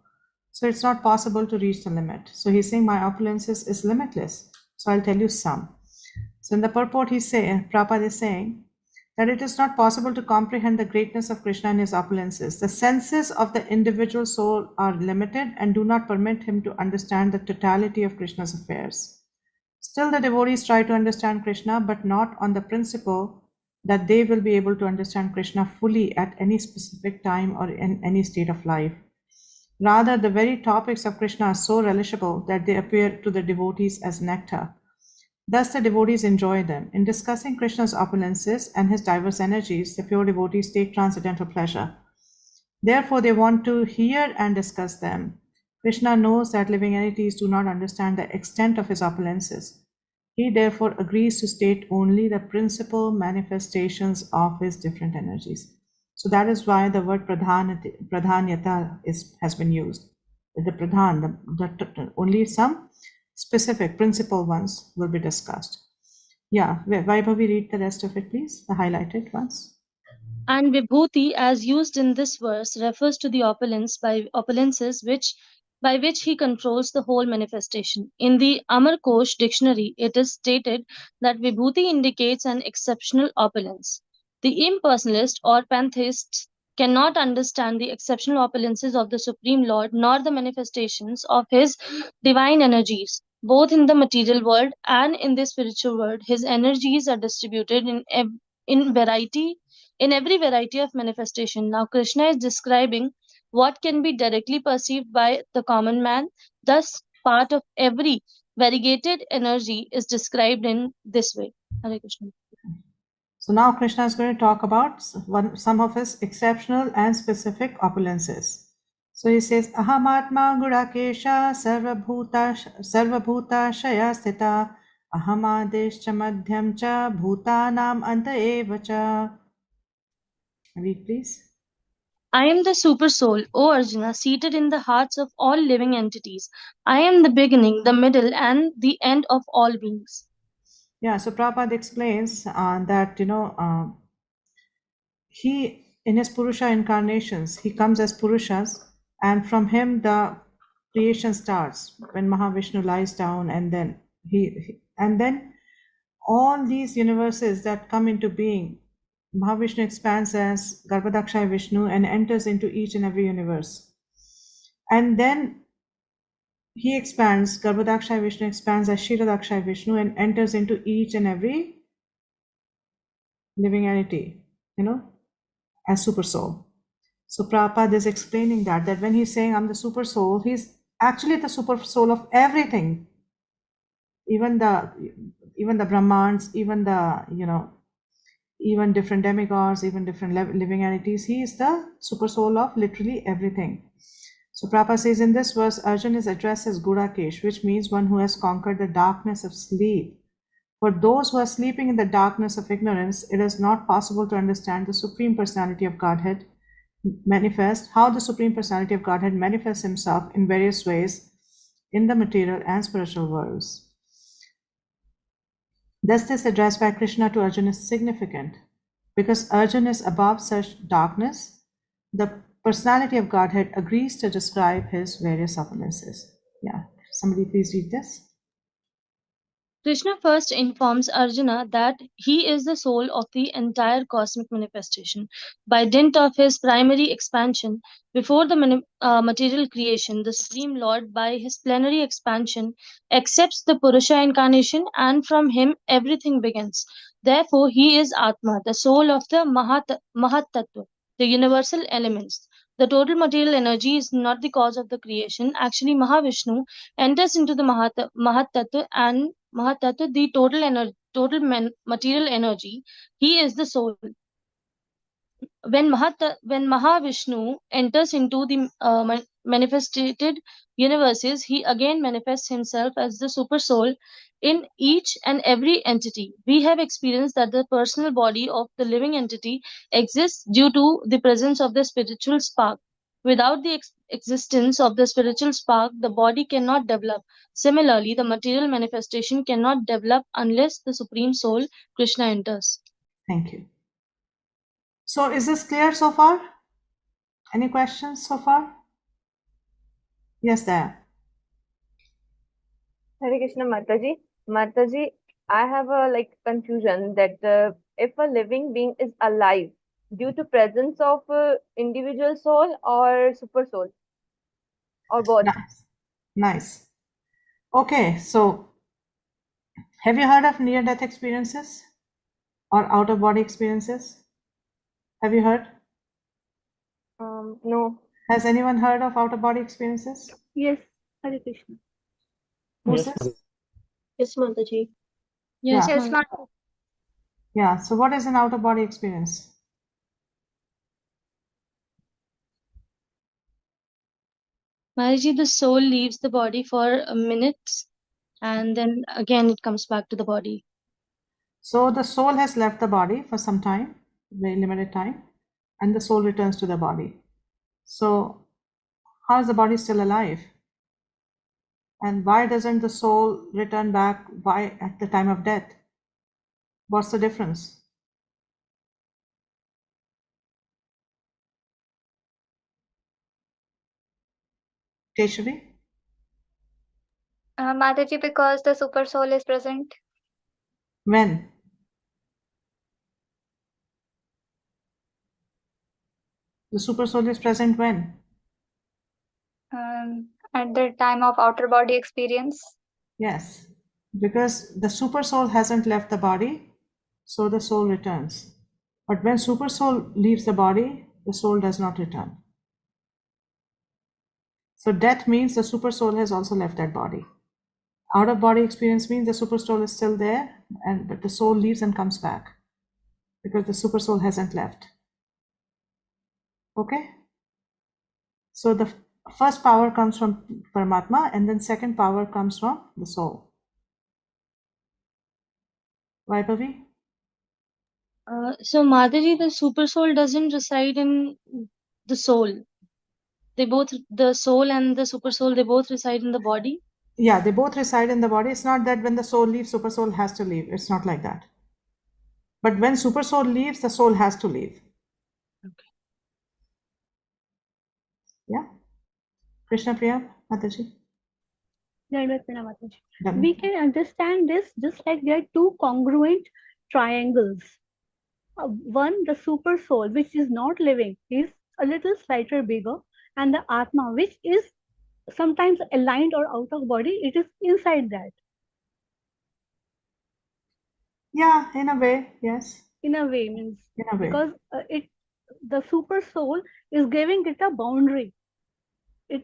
So it's not possible to reach the limit. So he's saying my opulences is limitless. So I'll tell you some. So in the purport, Prabhupada is saying that it is not possible to comprehend the greatness of Krishna and his opulences. The senses of the individual soul are limited and do not permit him to understand the totality of Krishna's affairs. Still, the devotees try to understand Krishna, but not on the principle that they will be able to understand Krishna fully at any specific time or in any state of life. Rather, the very topics of Krishna are so relishable that they appear to the devotees as nectar. Thus, the devotees enjoy them. In discussing Krishna's opulences and his diverse energies, the pure devotees take transcendental pleasure. Therefore, they want to hear and discuss them. Krishna knows that living entities do not understand the extent of his opulences. He therefore agrees to state only the principal manifestations of his different energies. So that is why the word pradhanyata has been used. The pradhan, only some specific principal ones will be discussed. Yeah, Vaibhavi, read the rest of it, please, the highlighted ones. And Vibhuti, as used in this verse, refers to the opulences by which he controls the whole manifestation. In the Amar Kosh dictionary, it is stated that Vibhuti indicates an exceptional opulence. The impersonalist or pantheist cannot understand the exceptional opulences of the Supreme Lord nor the manifestations of his divine energies. Both in the material world and in the spiritual world, his energies are distributed in variety, in every variety of manifestation. Now, Krishna is describing what can be directly perceived by the common man. Thus, part of every variegated energy is described in this way. Hare Krishna. So now Krishna is going to talk about some of his exceptional and specific opulences. So he says, Ahamatma Gurakesha Sarvabhuta Shaya Sthita Ahamadeshcha Madhyam Cha Bhutanam Anta Eva Cha. Read please. I am the super soul, O Arjuna, seated in the hearts of all living entities. I am the beginning, the middle, and the end of all beings. Yeah, so Prabhupada explains that, he, in his Purusha incarnations, he comes as Purushas, and from him the creation starts when Mahavishnu lies down, and then and then all these universes that come into being, Mahavishnu expands as Garbhadakshay Vishnu and enters into each and every universe. And then he expands, Garbhadakshay Vishnu expands as Shiradakshay Vishnu and enters into each and every living entity, as super soul. So Prabhupada is explaining that when he's saying I'm the super soul, he's actually the super soul of everything. Even the Brahmans, even even different demigods, even different living entities. He is the super soul of literally everything. So Prabhupada says in this verse, Arjuna is addressed as Gurakesh, which means one who has conquered the darkness of sleep. For those who are sleeping in the darkness of ignorance, it is not possible to understand the Supreme Personality of Godhead how the Supreme Personality of Godhead manifests himself in various ways in the material and spiritual worlds. Thus, this address by Krishna to Arjuna is significant because Arjuna is above such darkness. The personality of Godhead agrees to describe his various opulences. Yeah, somebody please read this. Krishna first informs Arjuna that he is the soul of the entire cosmic manifestation. By dint of his primary expansion, before the material creation, the Supreme Lord, by his plenary expansion, accepts the Purusha incarnation, and from him everything begins. Therefore, he is Atma, the soul of the Mahat Tattva, the universal elements. The total material energy is not the cause of the creation. Actually, Mahavishnu enters into the Mahat Tattva, and Mahatattva, the total material energy, he is the soul. When Mahavishnu enters into the manifested universes, he again manifests himself as the super soul in each and every entity. We have experienced that the personal body of the living entity exists due to the presence of the spiritual spark. Without the existence of the spiritual spark, the body cannot develop. Similarly, the material manifestation cannot develop unless the Supreme Soul, Krishna, enters. Thank you. So is this clear so far? Any questions so far? Yes, there. Hare Krishna, Mataji. Mataji, I have a confusion that if a living being is alive due to presence of individual soul or super soul or both. Nice. Okay, so have you heard of near-death experiences or out-of-body experiences? Have you heard? No. Has anyone heard of out-of-body experiences? Yes, Hare Krishna. Who's Yes, this? Yes, Mataji. Yes, Yeah. Yes, Mataji. Yeah. So what is an out-of-body experience? Maharaji, the soul leaves the body for a minute and then again it comes back to the body. So the soul has left the body for some time, very limited time, and the soul returns to the body. So how is the body still alive? And why doesn't the soul return back at the time of death? What's the difference? Keshari? Mataji, because the super soul is present. When? The super soul is present when? At the time of outer body experience. Yes, because the super soul hasn't left the body, so the soul returns. But when super soul leaves the body, the soul does not return. So death means the super soul has also left that body. Out of body experience means the super soul is still there, but the soul leaves and comes back because the super soul hasn't left. Okay? So the first power comes from Paramatma, and then second power comes from the soul. Vaibhavi? So Mataji, the super soul doesn't reside in the soul. The soul and the super soul, they both reside in the body. Yeah, they both reside in the body. It's not that when the soul leaves, super soul has to leave. It's not like that. But when super soul leaves, the soul has to leave. Okay. Yeah? Krishna Priya, Mataji? Done. We can understand this just like there are two congruent triangles. One, the super soul, which is not living, is a little slightly bigger, and the Atma, which is sometimes aligned or out of body, it is inside that. Yeah, in a way, yes. In a way, means In a way. because the super soul is giving it a boundary.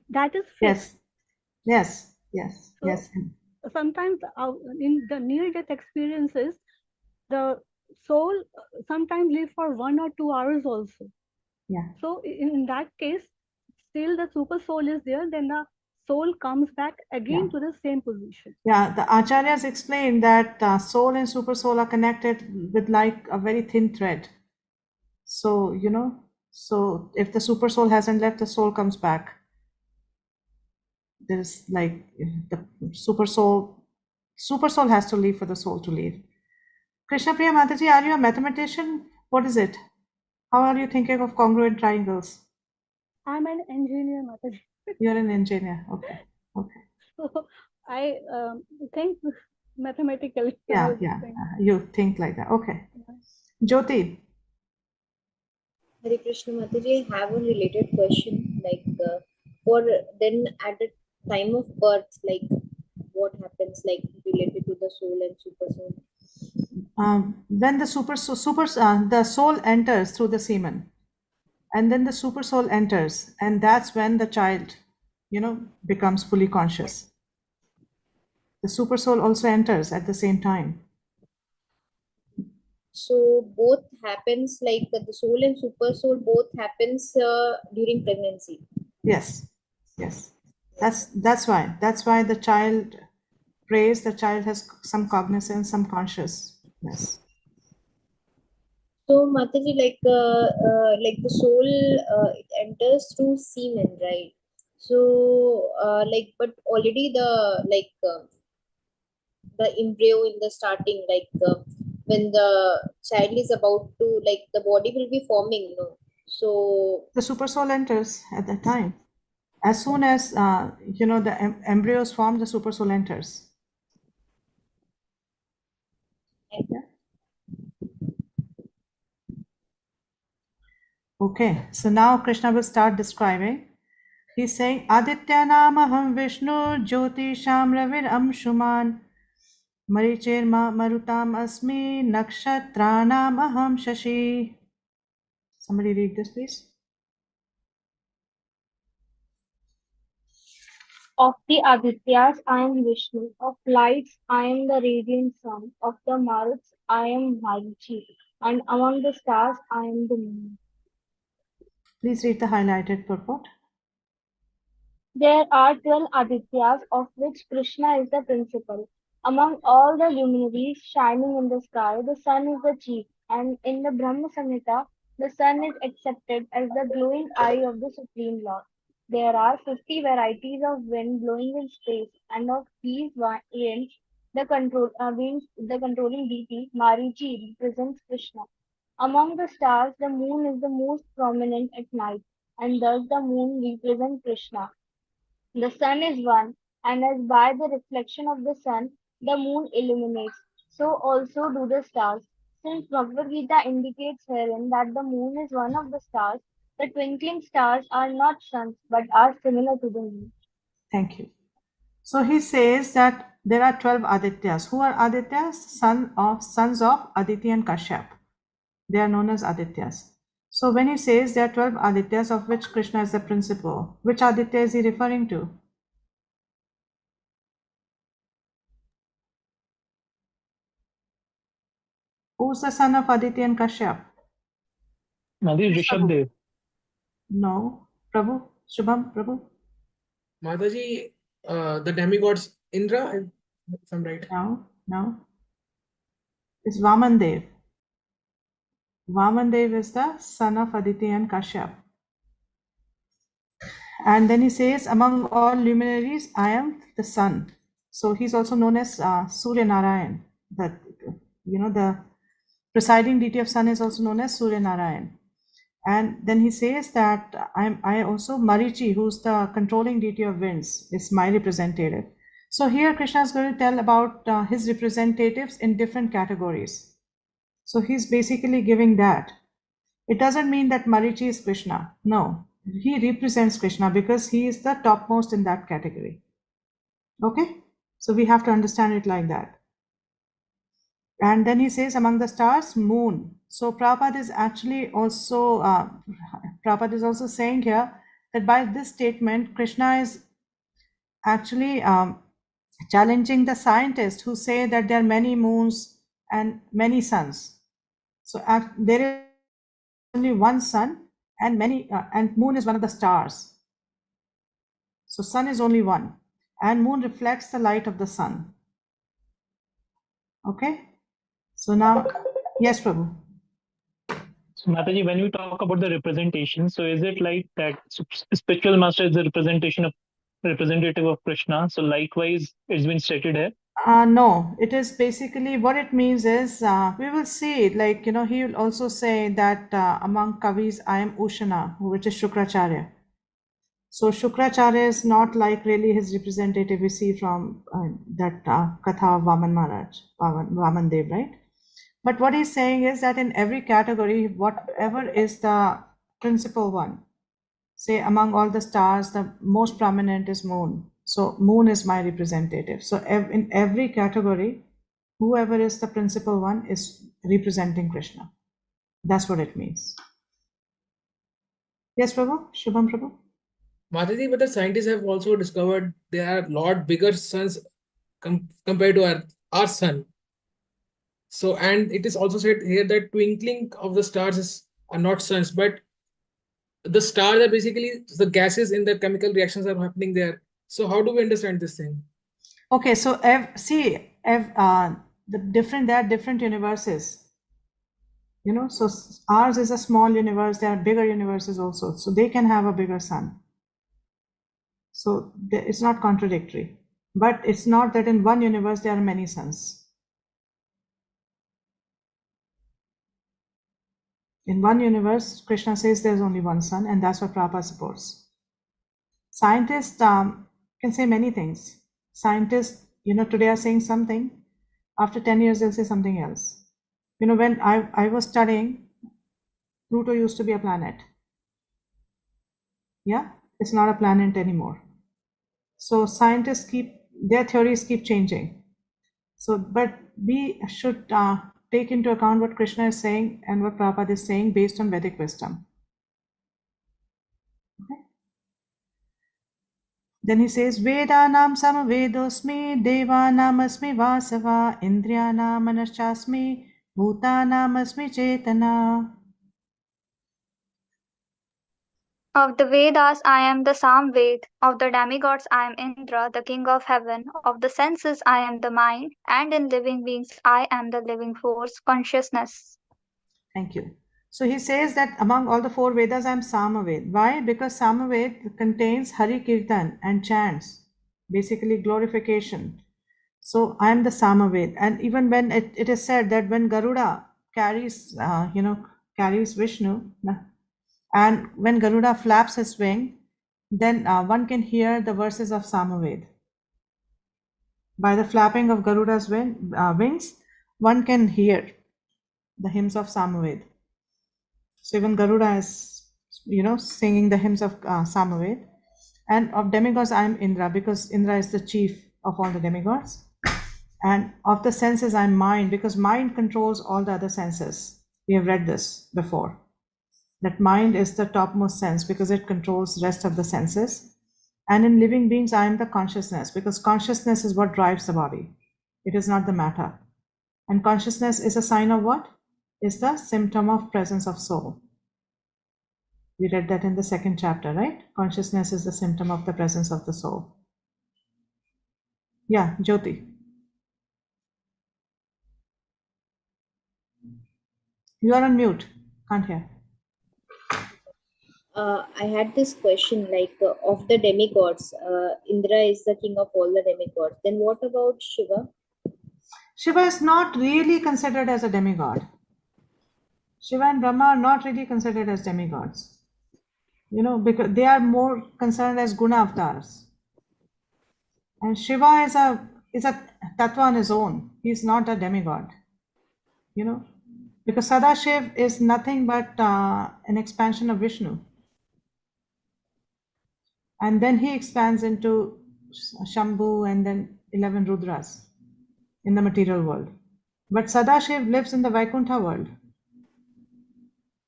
That is fixed. Yes, yes, yes, So yes. sometimes in the near-death experiences, the soul sometimes live for 1 or 2 hours also. Yeah. So in that case, still the super soul is there, then the soul comes back again to the same position. Yeah, the acharyas explain that soul and super soul are connected with like a very thin thread. So, so if the super soul hasn't left, the soul comes back. There's like the super soul has to leave for the soul to leave. Krishna Priya Mataji, are you a mathematician? What is it? How are you thinking of congruent triangles? I'm an engineer, Mataji. You're an engineer. Okay. Okay. So I think mathematically. Yeah, yeah. You think like that. Okay. Jyoti. Hare Krishna Mataji, I have a related question. Like, for then at the time of birth, like, what happens, like, related to the soul and super soul? When the the soul enters through the semen, and then the super soul enters, and that's when the child, becomes fully conscious. The super soul also enters at the same time. So both happens, like the soul and super soul both happens during pregnancy. Yes, yes. That's why the child prays. The child has some cognizance, some consciousness. So Mataji, like the soul, it enters through semen, right? So but already the embryo in the starting, when the child is about to, like, the body will be forming, no? So The super soul enters at that time. As soon as the embryos form, the super soul enters. Yeah. Okay, so now Krishna will start describing. He's saying, Aditya namaham Vishnu Jyotisham Ravir Amshuman Marichirma Marutam Asmi Nakshatranam Aham Shashi. Somebody read this, please. Of the Adityas, I am Vishnu. Of lights, I am the radiant sun. Of the Maruts, I am Marichi. And among the stars, I am the moon. Please read the highlighted purport. There are 12 Adityas, of which Krishna is the principal. Among all the luminaries shining in the sky, the sun is the chief, and in the Brahma Samhita, the sun is accepted as the glowing eye of the Supreme Lord. There are 50 varieties of wind blowing in space, and of these winds, the controlling deity, Marichi, represents Krishna. Among the stars, the moon is the most prominent at night, and thus the moon represents Krishna. The sun is one, and as by the reflection of the sun, the moon illuminates, so also do the stars. Since Bhagavad Gita indicates herein that the moon is one of the stars, The twinkling stars are not suns but are similar to the moon. Thank you. So he says that there are 12 Adityas. Who are Adityas? Sons of Aditi and Kashyap. They are known as Adityas. So when he says there are 12 Adityas, of which Krishna is the principal, which Aditya is he referring to? Who's the son of Aditi and Kashyap? Mataji, Yes, Rishabh Prabhu. Dev. No. Prabhu? Shubham? Prabhu? Mataji, the demigods Indra, if I'm right. No. No. It's Vaman Dev. Vaman Dev is the son of Aditi and Kashyap. And then he says, among all luminaries, I am the sun. So he's also known as Surya Narayan. The presiding deity of sun is also known as Surya Narayan. And then he says that I also Marichi, who's the controlling deity of winds, is my representative. So here Krishna is going to tell about his representatives in different categories. So he's basically giving that. It doesn't mean that Marichi is Krishna. No, he represents Krishna because he is the topmost in that category. Okay, so we have to understand it like that. And then he says among the stars, moon. So Prabhupada is actually also saying here that by this statement, Krishna is actually challenging the scientists who say that there are many moons and many suns. So there is only one sun and and moon is one of the stars. So sun is only one and moon reflects the light of the sun. Okay. So now, yes, Prabhu. So Mataji, when we talk about the representation, so is it like that spiritual master is the representative of Krishna? So likewise, it's been stated here. No, it is basically what it means is we will see it like, he will also say that among Kavis, I am Ushana, which is Shukracharya. So Shukracharya is not like really his representative we see from that Katha of Vaman Maharaj, Vaman Dev, right? But what he's saying is that in every category, whatever is the principal one, say among all the stars, the most prominent is moon. So moon is my representative. So in every category, whoever is the principal one is representing Krishna. That's what it means. Yes, Prabhu? Shubham Prabhu? Mataji, but the scientists have also discovered there are a lot bigger suns compared to our sun. So, and it is also said here that twinkling of the stars are not suns, but the stars are basically the gases in the chemical reactions are happening there. So, how do we understand this thing? Okay, so there are different universes. So ours is a small universe, there are bigger universes also. So they can have a bigger sun. So it's not contradictory. But it's not that in one universe there are many suns. In one universe, Krishna says there's only one sun, and that's what Prabhupada supports. Scientists can say many things. Scientists, today are saying something. After 10 years, they'll say something else. When I was studying, Pluto used to be a planet. Yeah, it's not a planet anymore. So scientists their theories keep changing. So, but we should take into account what Krishna is saying and what Prabhupada is saying based on Vedic wisdom. Okay. Then he says, Vedanam samavedosmi, Devanam asmi vasava, Indriyanam manashasmi, Bhutanam asmi chetana. Of the Vedas, I am the Samved. Of the demigods, I am Indra, the king of heaven. Of the senses, I am the mind. And in living beings, I am the living force, consciousness. Thank you. So he says that among all the four Vedas, I am Samaved. Why? Because Samaved contains Hari Kirtan and chants, basically glorification. So I am the Samaved. And even when it is said that when Garuda carries Vishnu, and when Garuda flaps his wing, then one can hear the verses of Samaved. By the flapping of Garuda's wings, one can hear the hymns of Samaved. So even Garuda is singing the hymns of Samaved. And of demigods, I am Indra, because Indra is the chief of all the demigods. And of the senses, I am mind, because mind controls all the other senses. We have read this before. That mind is the topmost sense because it controls the rest of the senses. And in living beings, I am the consciousness, because consciousness is what drives the body. It is not the matter. And consciousness is a sign of what? Is the symptom of presence of soul. We read that in the second chapter, right? Consciousness is the symptom of the presence of the soul. Yeah, Jyoti. You are on mute. Can't hear. I had this question like of the demigods, Indra is the king of all the demigods. Then what about Shiva? Shiva is not really considered as a demigod. Shiva and Brahma are not really considered as demigods. Because they are more concerned as guna avatars. And Shiva is a tattva on his own. He's not a demigod. Because Sadashiv is nothing but an expansion of Vishnu. And then he expands into Shambhu and then 11 Rudras in the material world. But Sadashiv lives in the Vaikuntha world.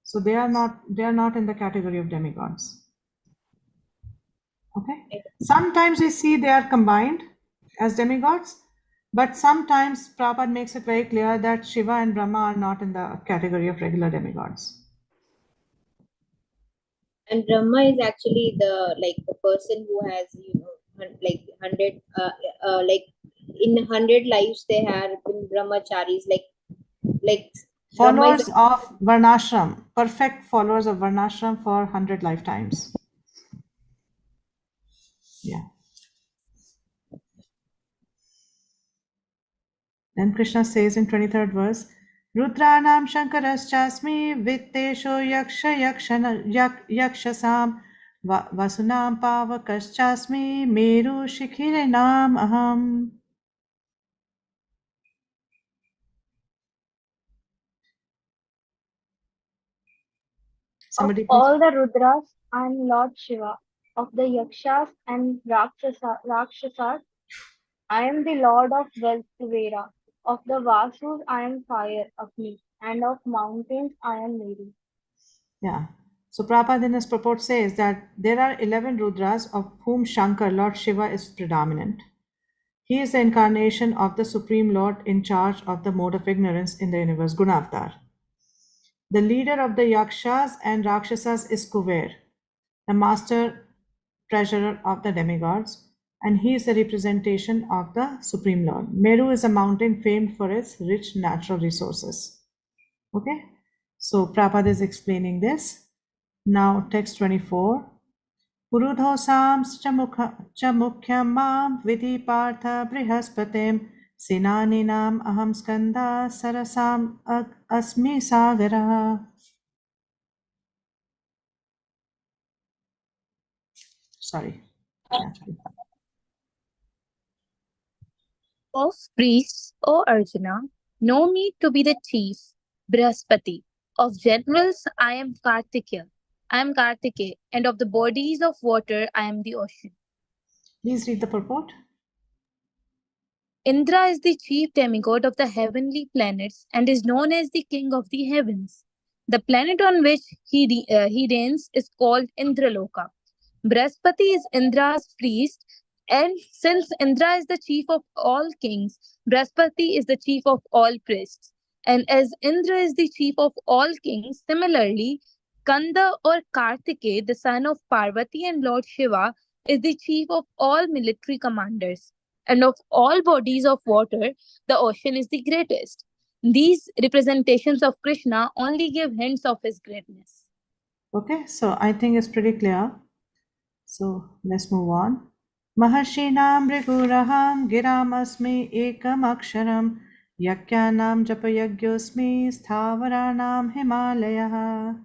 So they are not in the category of demigods. Okay. Sometimes we see they are combined as demigods, but sometimes Prabhupada makes it very clear that Shiva and Brahma are not in the category of regular demigods. And Brahma is actually the person who has like 100 like in 100 lives they have been brahmacharis like Brahma is Followers of Varnashram, perfect followers of Varnashram for 100 lifetimes. Yeah. Then Krishna says in 23rd verse, Rudranam Shankaraschasmi Vittesho Yakshasam Vasunam Pavakaschasmi Meru Shikhirenam Aham. Somebody Of please. all the Rudras, I am Lord Shiva. Of the Yakshas and Rakshasas, I am the Lord of wealth Kuvera. Of the Vasus, I am fire, Agni. And of mountains, I am Meru. Yeah. So Prabhupada in his purport says that there are 11 Rudras of whom Shankar, Lord Shiva, is predominant. He is the incarnation of the Supreme Lord in charge of the mode of ignorance in the universe, Gunavatar. The leader of the Yakshas and Rakshasas is Kuver, the master treasurer of the demigods, and he is the representation of the Supreme Lord. Meru is a mountain famed for its rich natural resources. Okay, so Prabhupada is explaining this. Now, text 24. Purudhosamscha mukhyam mam vidhi partha brihaspatim sinaninam aham skanda sarasam asmi sagara. Sorry. Yeah. Of priests, O Arjuna, know me to be the chief, Brihaspati. Of generals, I am Kartikeya. And of the bodies of water, I am the ocean. Please read the purport. Indra is the chief demigod of the heavenly planets and is known as the king of the heavens. The planet on which he reigns is called Indraloka. Brihaspati is Indra's priest, and since Indra is the chief of all kings, Brihaspati is the chief of all priests. And as Indra is the chief of all kings, similarly, Kanda or Kartike, the son of Parvati and Lord Shiva, is the chief of all military commanders. And of all bodies of water, the ocean is the greatest. These representations of Krishna only give hints of his greatness. Okay, so I think it's pretty clear. So let's move on. Maharshinam Briguraham Giramasmi Ekam Aksharam Yakyanam Japayagyosmi Sthavaranam Himalaya.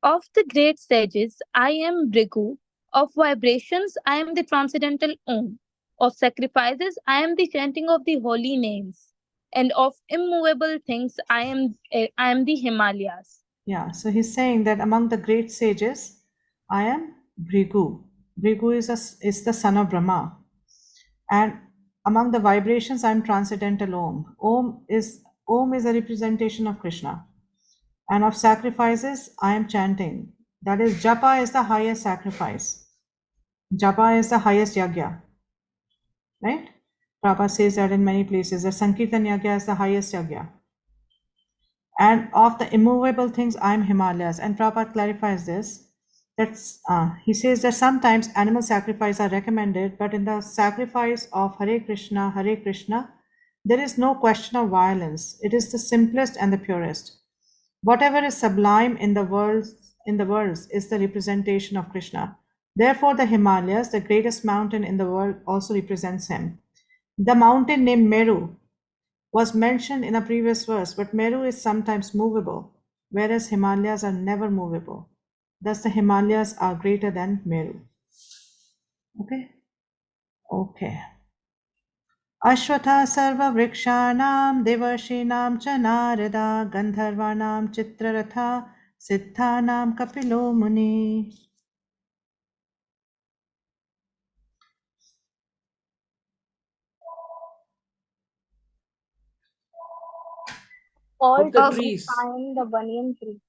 Of the great sages, I am Brigu. Of vibrations, I am the transcendental Om. Of sacrifices, I am the chanting of the holy names. And of immovable things, I am the Himalayas. Yeah, so he's saying that among the great sages, I am Bhrigu. Bhrigu is the son of Brahma. And among the vibrations, I'm transcendental Om. Om is a representation of Krishna. And of sacrifices, I am chanting. That is, japa is the highest sacrifice. Japa is the highest yagya. Right? Prabhupada says that in many places, that Sankirtan yagya is the highest yagya. And of the immovable things, I am Himalayas. And Prabhupada clarifies this. He says that sometimes animal sacrifice are recommended, but in the sacrifice of Hare Krishna, there is no question of violence. It is the simplest and the purest. Whatever is sublime in the worlds is the representation of Krishna. Therefore, the Himalayas, the greatest mountain in the world, also represents him. The mountain named Meru was mentioned in a previous verse, but Meru is sometimes movable, whereas Himalayas are never movable. Thus, the Himalayas are greater than Meru. Okay. Ashwatha sarva vrikshanam devashinam cha narada gandharvanam chitraratha siddhanam kapilo muni. All Of the trees, trees. I am the banyan tree.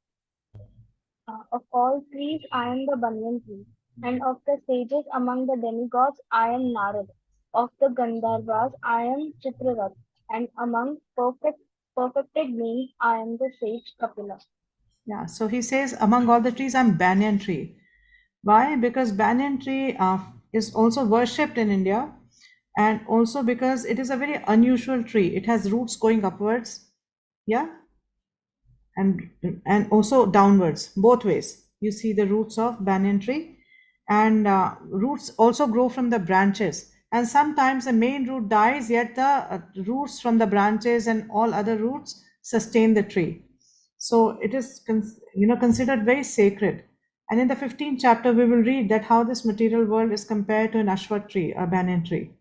Of all trees, I am the banyan tree. And of the sages among the demigods, I am Narad. Of the Gandharvas, I am Chitrarath. And among perfected beings, I am the sage Kapila. Yeah, so he says, among all the trees, I'm banyan tree. Why? Because banyan tree is also worshipped in India, and also because it is a very unusual tree. It has roots going upwards, yeah, and also downwards, both ways. You see the roots of banyan tree, and roots also grow from the branches. And sometimes the main root dies, yet the roots from the branches and all other roots sustain the tree. So it is considered very sacred. And in the 15th chapter, we will read that how this material world is compared to an ashwat tree, a banyan tree.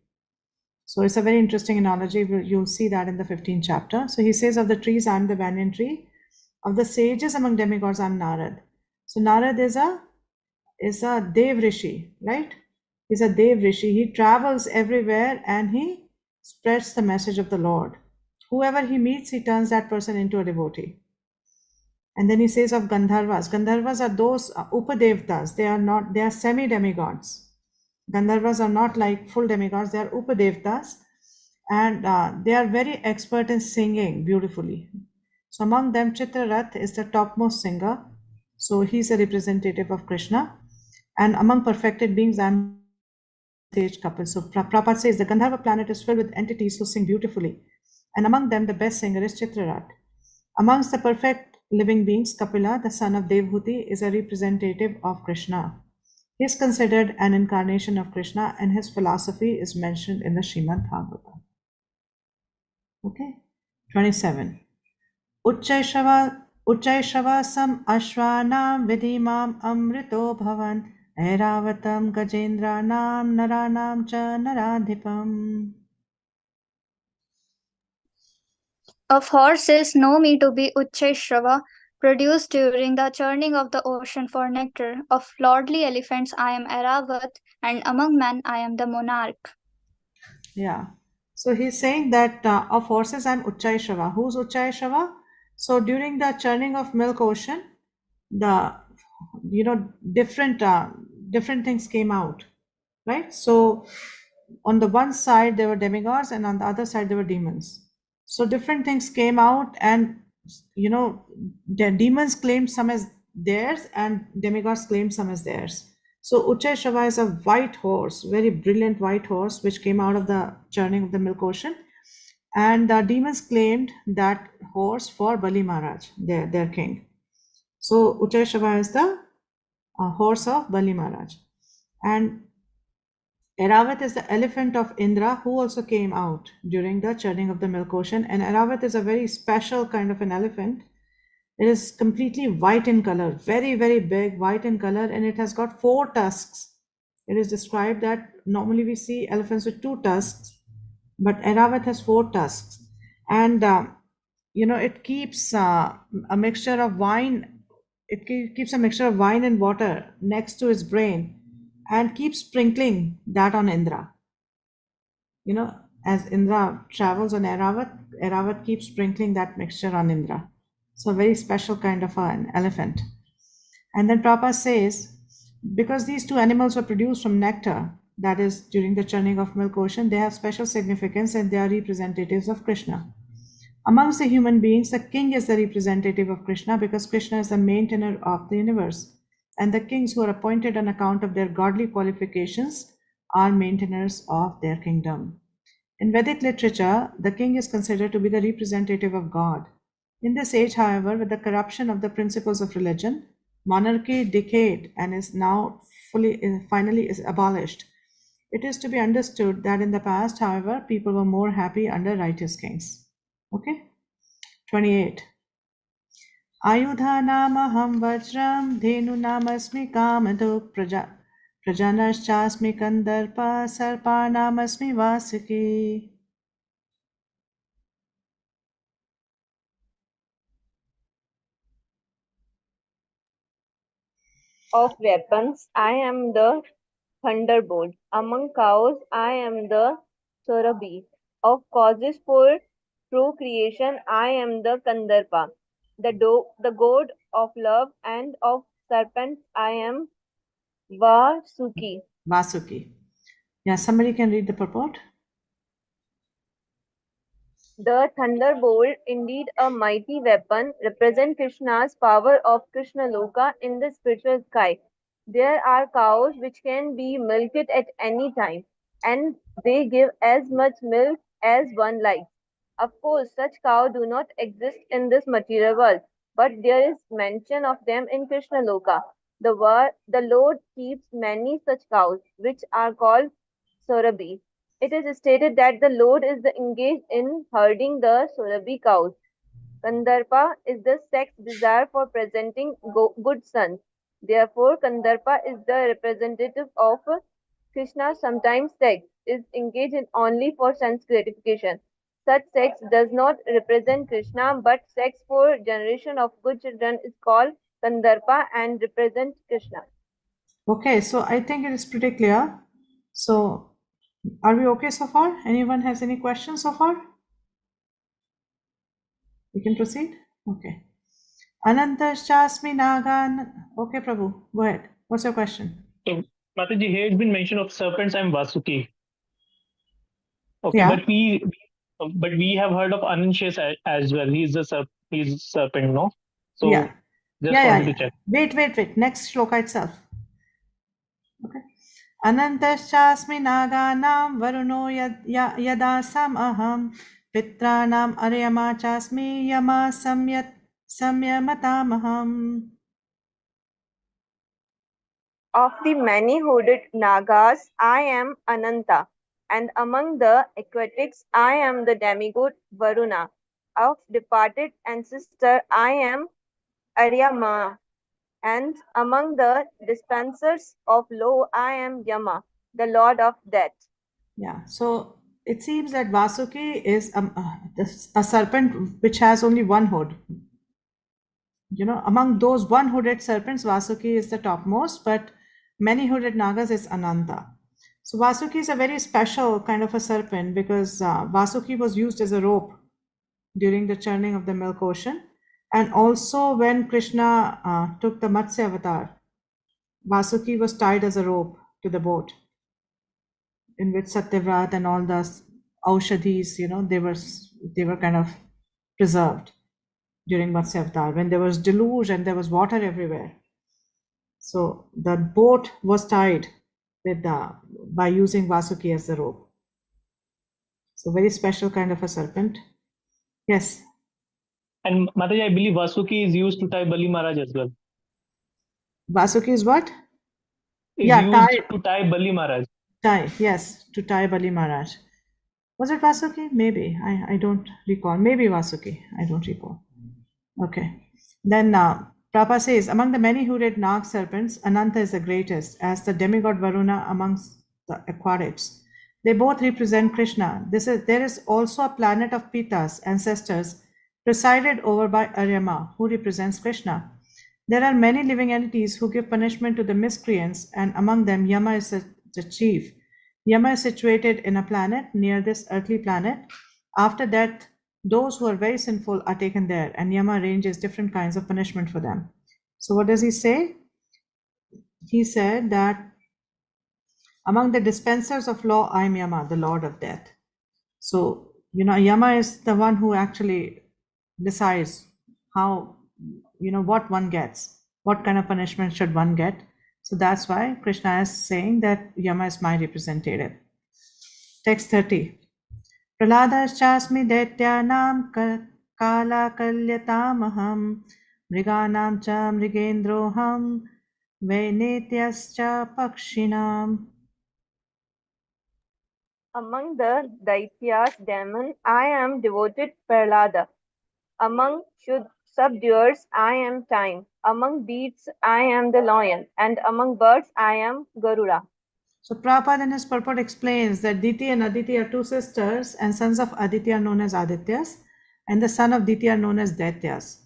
So it's a very interesting analogy. You'll see that in the 15th chapter. So he says, of the trees, I'm the banyan tree. Of the sages among demigods, I'm Narad. So Narad is a Dev Rishi, right? He's a Dev Rishi. He travels everywhere and he spreads the message of the Lord. Whoever he meets, he turns that person into a devotee. And then he says of Gandharvas. Gandharvas are those Upadevtas. They are semi-demigods. Gandharvas are not like full demigods, they are Upadevtas. And they are very expert in singing beautifully. So among them, Chitrarath is the topmost singer. So he's a representative of Krishna. And among perfected beings, I'm sage couple. So Prabhupada says the Gandharva planet is filled with entities who sing beautifully. And among them, the best singer is Chitrarath. Amongst the perfect living beings, Kapila, the son of Devhuti, is a representative of Krishna. He is considered an incarnation of Krishna, and his philosophy is mentioned in the Srimad Bhagavatam. Okay, 27. Uchchaishavasam ashvanam vidimam amrito bhavan airavatam gajendranam naranam cha naradhipam. Of horses know me to be Uchchaishrava, produced during the churning of the ocean for nectar. Of lordly elephants I am Aravat, and among men I am the monarch. Yeah. So he's saying that of horses, I'm Uchchaishrava. Who's Uchchaishrava? So during the churning of milk ocean, the different things came out, right? So on the one side there were demigods, and on the other side there were demons. So different things came out, and the demons claimed some as theirs, and demigods claimed some as theirs. So Uchchaishrava is a white horse, very brilliant white horse, which came out of the churning of the milk ocean. And the demons claimed that horse for Bali Maharaj, their king. So Uchchaishrava is the horse of Bali Maharaj. And Eravat is the elephant of Indra, who also came out during the churning of the milk ocean. And Eravat is a very special kind of an elephant. It is completely white in color, very, very big, white in color, and it has got 4 tusks. It is described that normally we see elephants with 2 tusks, but Eravat has 4 tusks. And it keeps a mixture of wine it keeps a mixture of wine and water next to its brain and keeps sprinkling that on Indra. You know, as Indra travels on Eravat, Eravat keeps sprinkling that mixture on Indra. So a very special kind of an elephant. And then Prabhupada says, because these two animals were produced from nectar, that is during the churning of milk ocean, they have special significance and they are representatives of Krishna. Amongst the human beings, the king is the representative of Krishna because Krishna is the maintainer of the universe. And the kings who are appointed on account of their godly qualifications are maintainers of their kingdom. In Vedic literature, the king is considered to be the representative of God. In this age, however, with the corruption of the principles of religion, monarchy decayed and is now finally is abolished. It is to be understood that in the past, however, people were more happy under righteous kings. Okay? 28. Ayudha namaham vajram dhenu namasmi kamadu prajanaschasmi kandarpa sarpa namasmi vasuki. Of weapons, I am the thunderbolt. Among cows, I am the Surabhi. Of causes for procreation, I am the Kandarpa. The god of love, and of serpents, I am Vasuki. Vasuki. Yeah, somebody can read the purport. The thunderbolt, indeed a mighty weapon, represents Krishna's power of Krishna Loka in the spiritual sky. There are cows which can be milked at any time, and they give as much milk as one likes. Of course, such cows do not exist in this material world, but there is mention of them in Krishna Loka. The Lord keeps many such cows, which are called Surabhi. It is stated that the Lord is engaged in herding the Surabhi cows. Kandarpa is the sex desire for presenting good sons. Therefore, Kandarpa is the representative of Krishna. Sometimes sex is engaged in only for sense gratification. Such sex does not represent Krishna, but sex for generation of good children is called Kandarpa and represents Krishna. Okay, so I think it is pretty clear. So, are we okay so far? Anyone has any questions so far? We can proceed? Okay. Anantaschasmi Nagan. Okay, Prabhu, go ahead. What's your question? So, Mataji, here it's been mention of serpents and Vasuki. Okay, Yeah. but we have heard of Ananshas as well. He's serpent, no? So Yeah. just wanted to check. Wait. Next shloka itself. Okay. Anantaschasmi Naganam Varuno Yadasam Aham Pitranam Aryama Chasmi Yama Samyamatamaham. Of the many-hooded Nagas, I am Ananta, and among the aquatics, I am the demigod Varuna. Of departed ancestor, I am Aryama, and among the dispensers of law, I am Yama, the lord of death. Yeah, so it seems that Vasuki is a serpent which has only one hood. You know, among those one-hooded serpents, Vasuki is the topmost, but many-hooded Nagas is Ananta. So Vasuki is a very special kind of a serpent because Vasuki was used as a rope during the churning of the milk ocean. And also when Krishna took the Matsya avatar, Vasuki was tied as a rope to the boat in which Satyavrat and all the Aushadhis, you know, they were kind of preserved during Matsya avatar when there was deluge and there was water everywhere. So the boat was tied with by using Vasuki as the rope. So very special kind of a serpent. Yes. And Mataji, I believe Vasuki is used to tie Bali Maharaj as well. Vasuki is what? Is used to tie Bali Maharaj. Tie, yes, to tie Bali Maharaj. Was it Vasuki? Maybe. I don't recall. Maybe Vasuki. I don't recall. Okay. Then Prabhupada says, among the many hooded Nag serpents, Ananta is the greatest, as the demigod Varuna amongst the aquatics. They both represent Krishna. There is also a planet of Pitas, ancestors, presided over by Aryama, who represents Krishna. There are many living entities who give punishment to the miscreants, and among them Yama is the chief. Yama is situated in a planet near this earthly planet. After death, those who are very sinful are taken there, and Yama arranges different kinds of punishment for them. So what does he say? He said that among the dispensers of law, I am Yama, the Lord of Death. So, Yama is the one who actually decides how, what one gets, what kind of punishment should one get. So that's why Krishna is saying that Yama is my representative. Text 30. Prahladashasmi daityanam kala kalyatamaham mriganam cha mrigendroham venetyascha pakshinam. Among the Daityas demon, I am devoted Prahlada. Among subduers, I am time. Among beasts, I am the lion. And among birds, I am Garuda. So Prabhupada in his purport explains that Diti and Aditi are two sisters, and sons of Aditi are known as Adityas, and the son of Diti are known as Daityas.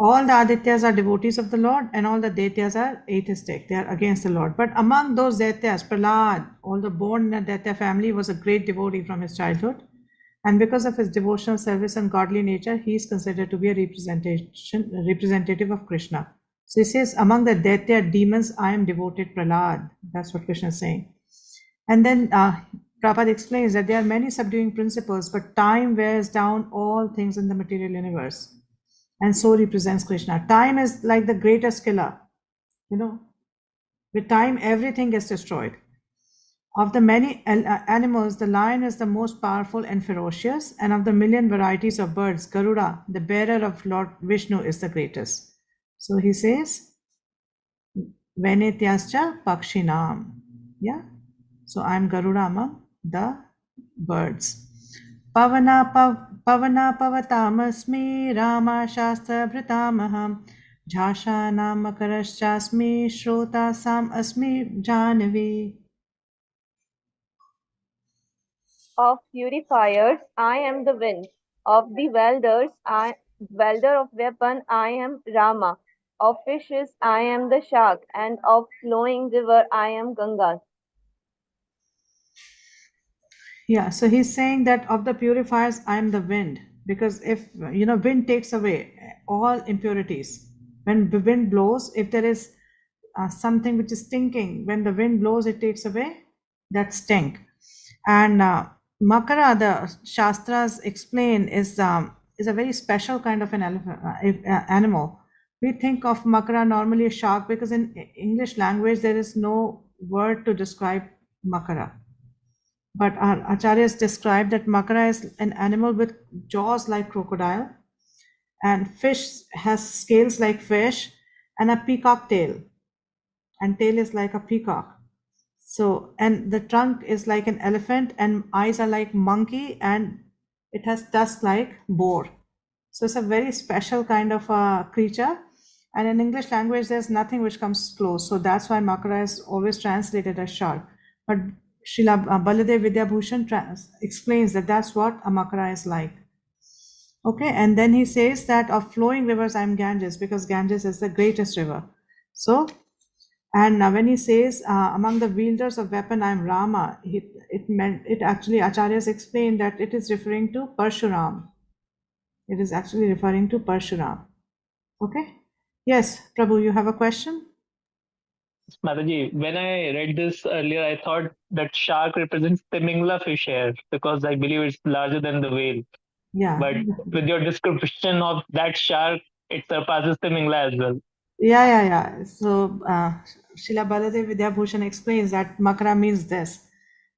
All the Adityas are devotees of the Lord, and all the Daityas are atheistic. They are against the Lord. But among those Daityas, Prahlad, although born in a Daitya family, was a great devotee from his childhood. And because of his devotional service and godly nature, he is considered to be a representative of Krishna. So he says, among the Daitya demons, I am devoted Prahlad. That's what Krishna is saying. And then Prabhupada explains that there are many subduing principles, but time wears down all things in the material universe. And so represents Krishna. Time is like the greatest killer. With time, everything gets destroyed. Of the many animals, the lion is the most powerful and ferocious, and of the million varieties of birds, Garuda, the bearer of Lord Vishnu, is the greatest. So he says, Venetyascha Pakshinam. Yeah. So I'm Garuda among the birds. Pavana Pavatamasmi Rama Shastra Bhritamaham Jhasha Namakarashasmi Shrota Sam Asmi Janavi. Of purifiers, I am the wind. Of the welder of weapon, I am Rama. Of fishes, I am the shark, and of flowing river, I am Ganga. Yeah, so he's saying that of the purifiers, I am the wind. Because if, wind takes away all impurities. When the wind blows, if there is something which is stinking, when the wind blows, it takes away that stink. And Makara, the Shastras explain, is a very special kind of an animal. We think of Makara normally a shark because in English language, there is no word to describe Makara. But our acharyas describe that Makara is an animal with jaws like crocodile, and fish has scales like fish, and a peacock tail, and tail is like a peacock. So, and the trunk is like an elephant, and eyes are like monkey, and it has tusks like boar. So it's a very special kind of a creature. And in English language, there's nothing which comes close. So that's why Makara is always translated as shark. But Srila Baladev Vidyabhushan explains that that's what a Makara is like. Okay, and then he says that of flowing rivers, I'm Ganges, because Ganges is the greatest river. So, and when he says among the wielders of weapon, I'm Rama, it actually acharyas explain that it is referring to Parshuram. It is actually referring to Parshuram. Okay. Yes, Prabhu, you have a question? Mataji, when I read this earlier, I thought that shark represents Timingla fish here because I believe it's larger than the whale. Yeah. But with your description of that shark, it surpasses Timingla as well. Yeah. So Srila Baladev Vidyabhushan explains that Makara means this.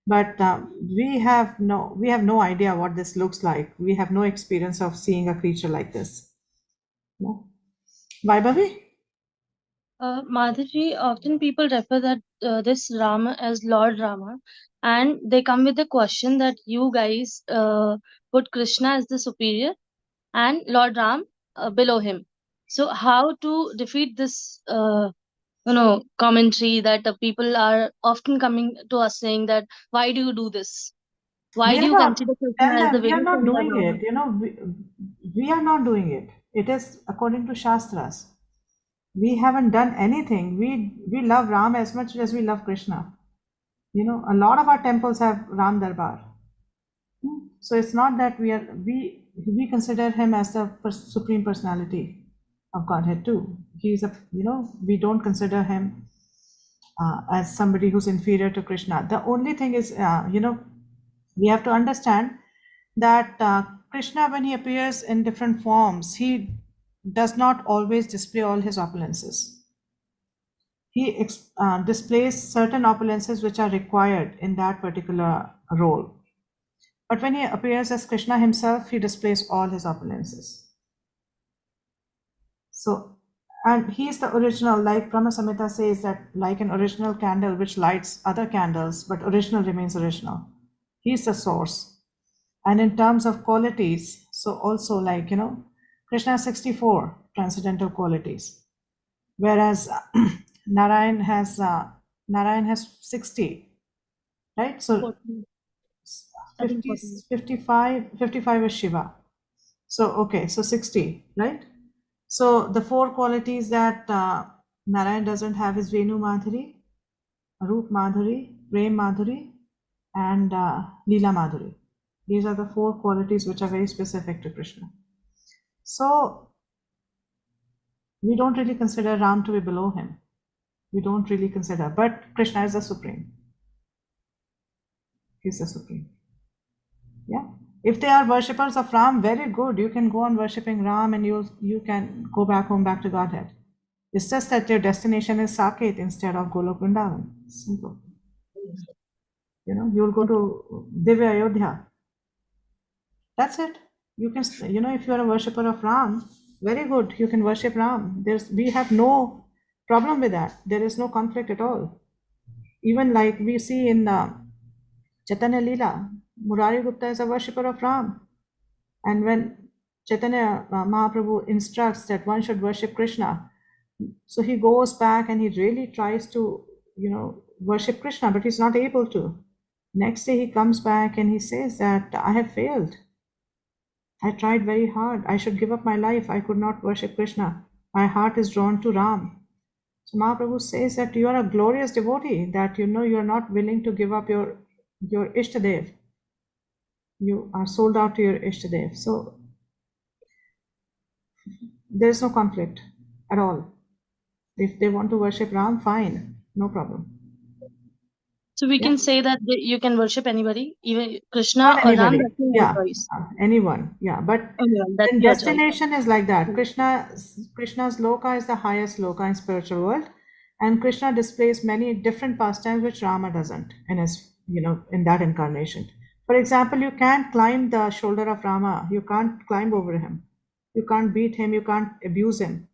But we have no idea what this looks like. We have no experience of seeing a creature like this. No? Vaibhavi? Madhaji, often people refer that this Rama as Lord Rama, and they come with the question that you guys put Krishna as the superior and Lord Ram below him. So how to defeat this, commentary that people are often coming to us saying that why do you do this? Why do you consider Tell Krishna as the them we are very not center doing Rama? it. We are not doing it. It is according to Shastras. We haven't done anything. We love Ram as much as we love Krishna. You know, a lot of our temples have Ram Darbar. So it's not that we consider him as the supreme personality of Godhead too. He's a, you know, we don't consider him as somebody who's inferior to Krishna. The only thing is, you know, we have to understand that Krishna, when he appears in different forms, he does not always display all his opulences. He displays certain opulences which are required in that particular role. But when he appears as Krishna himself, he displays all his opulences. So, and he is the original, like Brahma Samhita says, that like an original candle which lights other candles, but original remains original. He is the source. And in terms of qualities, so also like, you know, Krishna has 64 transcendental qualities, whereas Narayan has 60, right? So 14. I think 50, 14. 55 is Shiva. So, okay, so 60, right? So the four qualities that Narayan doesn't have is Venu Madhuri, Roop Madhuri, Prem Madhuri, and Leela Madhuri. These are the four qualities which are very specific to Krishna. So we don't really consider Ram to be below him. We don't really consider, but Krishna is the supreme. He's the supreme. Yeah. If they are worshippers of Ram, very good. You can go on worshipping Ram and you can go back home, back to Godhead. It's just that your destination is Saket instead of Golok Vrindavan. Simple. You know, you'll go to Divya Ayodhya. That's it. You can, you know, if you are a worshipper of Ram, very good. You can worship Ram. We have no problem with that. There is no conflict at all. Even like we see in Chaitanya Leela, Murari Gupta is a worshipper of Ram. And when Chaitanya Mahaprabhu instructs that one should worship Krishna, so he goes back and he really tries to, you know, worship Krishna, but he's not able to. Next day he comes back and he says that I have failed. I tried very hard. I should give up my life. I could not worship Krishna. My heart is drawn to Ram. So Mahaprabhu says that you are a glorious devotee, that you know you are not willing to give up your Ishtadev. You are sold out to your Ishtadev. So there is no conflict at all. If they want to worship Ram, fine, no problem. So we Yeah. can say that you can worship anybody, even Krishna Not or Ram. anybody. That's your Yeah, choice. anyone. Yeah, but Anyone, that's then your choice. destination is like that. Krishna's loka is the highest loka in spiritual world, and Krishna displays many different pastimes which Rama doesn't in his, you know, in that incarnation. For example, you can't climb the shoulder of Rama. You can't climb over him. You can't beat him. You can't abuse him.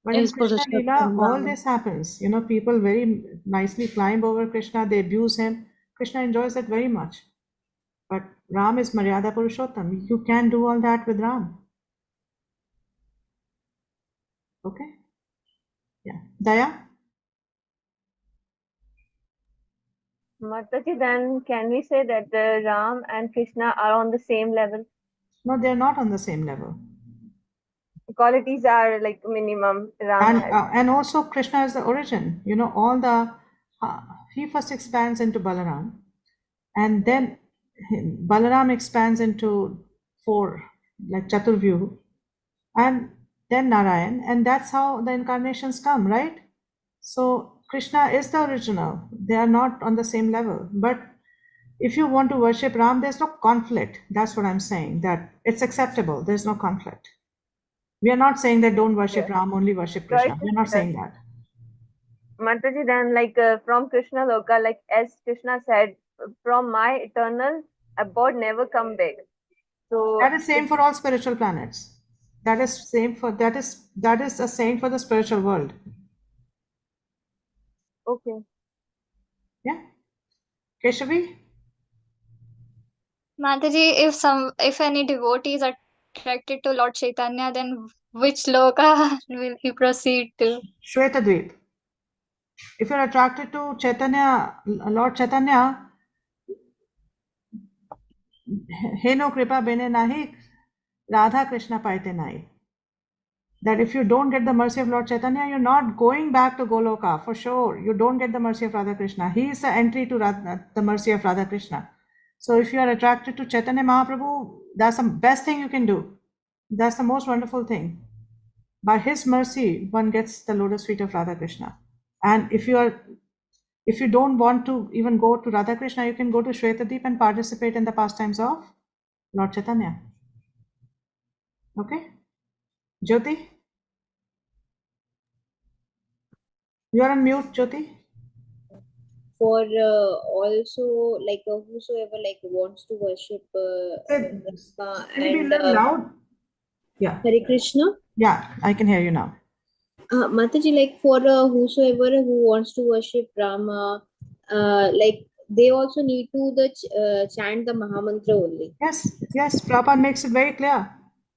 But in Is Krishna Purushottam Leela, all Rama. this happens. You know, people very nicely climb over Krishna, they abuse him. Krishna enjoys that very much. But Ram is Maryada Purushottam. You can do all that with Ram. Okay? Yeah. Daya? Mataji, then can we say that the Ram and Krishna are on the same level? No, they're not on the same level. Qualities are like minimum Ram has. And also Krishna is the origin. You know, all the he first expands into Balaram, and then Balaram expands into four, like Chaturvyu, and then Narayan, and that's how the incarnations come, right? So Krishna is the original. They are not on the same level. But if you want to worship Ram, there's no conflict. That's what I'm saying, that it's acceptable. There's no conflict. We are not saying that don't worship Yes. Ram, only worship Krishna. Choice We're is not there. saying that. Mataji, then like from Krishna Loka, like as Krishna said, from my eternal abode never come back. So That is same for all spiritual planets. That is the same for the spiritual world. okay. Yeah. Keshavi? Mataji, if any devotee is attracted to Lord Chaitanya, then which loka will he proceed to? Shvetadvip. If you're attracted to Chaitanya, Lord Chaitanya, Heno Kripa Bene Nahi, Radha Krishna Paite Nahi. that if you don't get the mercy of Lord Chaitanya, you're not going back to Goloka for sure. You don't get the mercy of Radha Krishna. He is the entry to the mercy of Radha Krishna. So if you are attracted to Chaitanya Mahaprabhu, that's the best thing you can do. That's the most wonderful thing. By his mercy, one gets the lotus feet of Radha Krishna. And if you don't want to even go to Radha Krishna, you can go to Shwetadeep and participate in the pastimes of Lord Chaitanya. Okay? Jyoti? You are on mute, Jyoti. For also like whosoever like wants to worship Brahma Can you be a and little loud? Yeah. Hare Krishna. Yeah, I can hear you now. Mataji, like for whosoever who wants to worship Rama, like they also need to chant the Mahamantra only. Yes, Prabhupada makes it very clear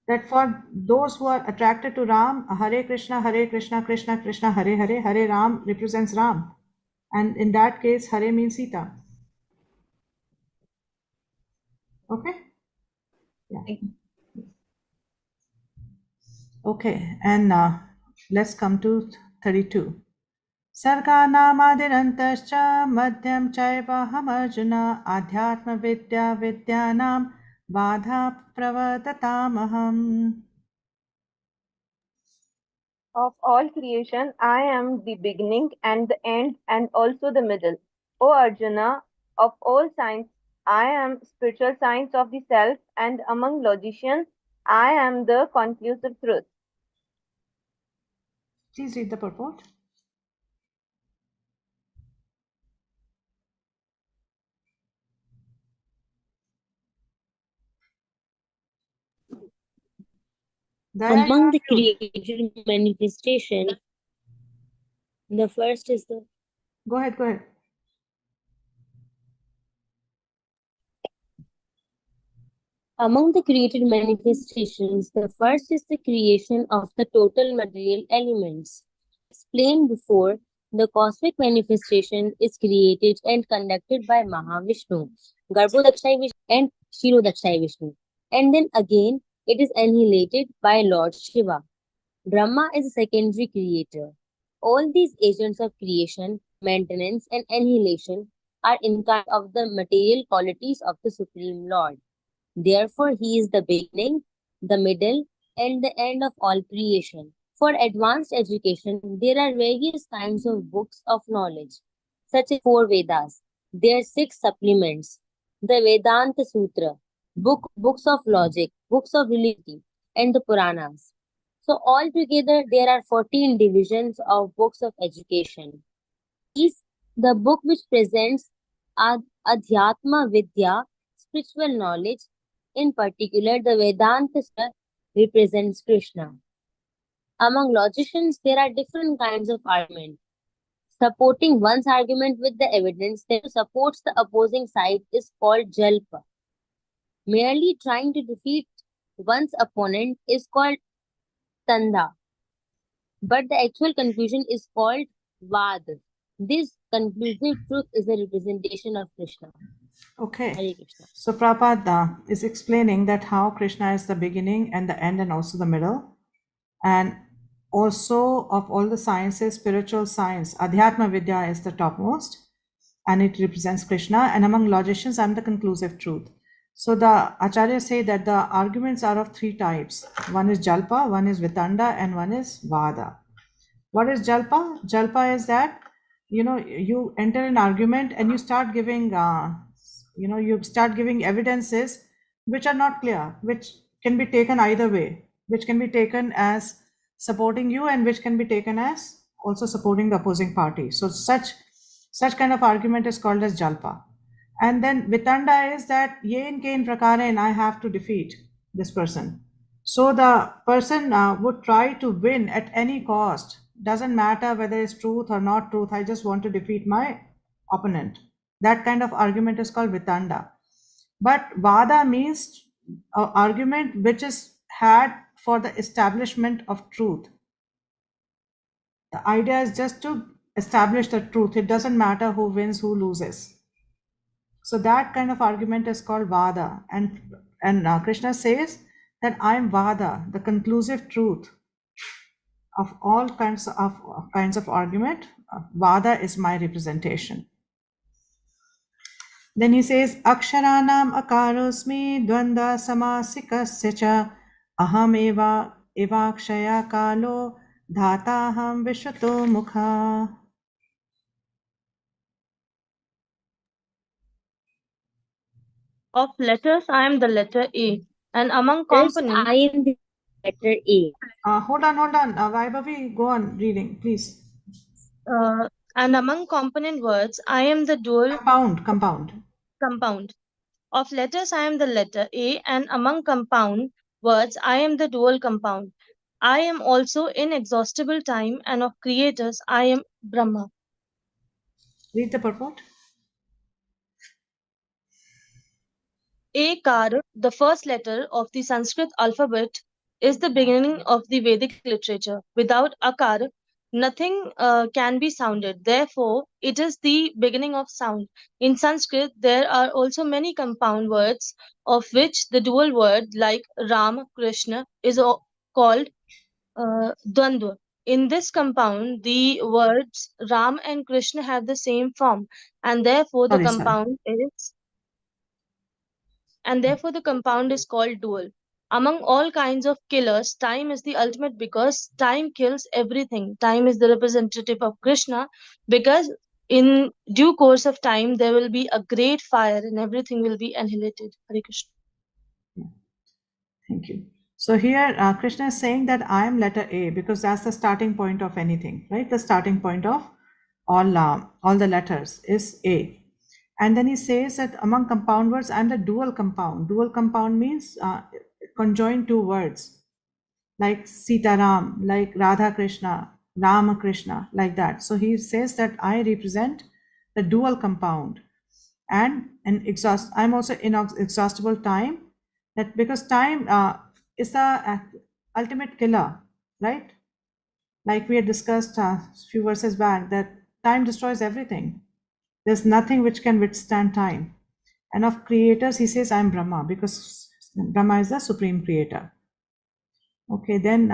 that for those who are attracted to Ram, Hare Krishna, Krishna Krishna, Hare Hare, Hare Ram represents Ram. And in that case, Hare means Sita. Okay? Yeah. Okay, and let's come to 32. Sarganamadirantashcha madhyam chaiva hamarjuna adhyatma vidya vidyanam vadha pravadatamaham. Of all creation, I am the beginning and the end and also the middle. O Arjuna, of all science, I am spiritual science of the self, and among logicians, I am the conclusive truth. Please read the purport. Among the created manifestation, the first is the. Go ahead. Among the created manifestations, the first is the creation of the total material elements. Explained before, the cosmic manifestation is created and conducted by Mahavishnu, Garbhodakshai Vishnu, and Shirodakshai Vishnu. And then again, it is annihilated by Lord Shiva. Brahma is a secondary creator. All these agents of creation, maintenance, and annihilation are incarnate of the material qualities of the Supreme Lord. Therefore, he is the beginning, the middle, and the end of all creation. For advanced education, there are various kinds of books of knowledge, such as 4 Vedas. There are 6 supplements, the Vedanta Sutra, books of logic, books of religion, and the Puranas. So altogether, there are 14 divisions of books of education. These, the book which presents Adhyatma Vidya, spiritual knowledge, in particular, the Vedanta Sutra represents Krishna. Among logicians, there are different kinds of argument. Supporting one's argument with the evidence that supports the opposing side is called jalpa. Merely trying to defeat one's opponent is called tanda. But the actual conclusion is called vad. This conclusive truth is a representation of Krishna. Okay. Hare Krishna. So Prabhupada is explaining that how Krishna is the beginning and the end and also the middle. And also of all the sciences, spiritual science, Adhyatma Vidya is the topmost and it represents Krishna. And among logicians, I'm the conclusive truth. So the Acharyas say that the arguments are of 3 types. One is Jalpa, one is Vitanda, and one is Vada. What is Jalpa? Jalpa is that, you enter an argument and you start giving, evidences which are not clear, which can be taken either way, which can be taken as supporting you and which can be taken as also supporting the opposing party. So such kind of argument is called as Jalpa. And then Vitanda is that yen kain prakaren, I have to defeat this person. So the person would try to win at any cost. Doesn't matter whether it's truth or not truth. I just want to defeat my opponent. That kind of argument is called Vitanda. But Vada means an argument which is had for the establishment of truth. The idea is just to establish the truth. It doesn't matter who wins, who loses. So that kind of argument is called Vada. And Krishna says that I am Vada, the conclusive truth. of all kinds of argument. Vada is my representation. Then he says, Aksharanam akarosmi dvanda samasikasya cha aham evakshaya kalo dhataham vishwato mukha. Of letters, I am the letter A, and among Letters, components, I am the letter A. Hold on. Vaibhavi, go on reading, please. and among component words, I am the dual Compound. compound. Of letters, I am the letter A, and among compound words, I am the dual compound. I am also inexhaustible time, and of creators, I am Brahma. Read the purport. Akar, the first letter of the Sanskrit alphabet, is the beginning of the Vedic literature. Without Akar, nothing can be sounded. Therefore, it is the beginning of sound. In Sanskrit, there are also many compound words, of which the dual word, like Ram, Krishna, is called Dvandva. In this compound, the words Ram and Krishna have the same form, and therefore the compound is called dual. Among all kinds of killers, time is the ultimate because time kills everything. Time is the representative of Krishna because in due course of time there will be a great fire and everything will be annihilated. Hare Krishna. Thank you. So here Krishna is saying that I am letter A because that's the starting point of anything, right? The starting point of all the letters is A. And then he says that among compound words, I'm the dual compound. Dual compound means conjoin two words, like Sitaram, like Radha Krishna, Rama Krishna, like that. So he says that I represent the dual compound, and I'm also inexhaustible time. That because time is the ultimate killer, right? Like we had discussed a few verses back, that time destroys everything. There's nothing which can withstand time. And of creators, he says, I'm Brahma, because Brahma is the supreme creator. Okay, then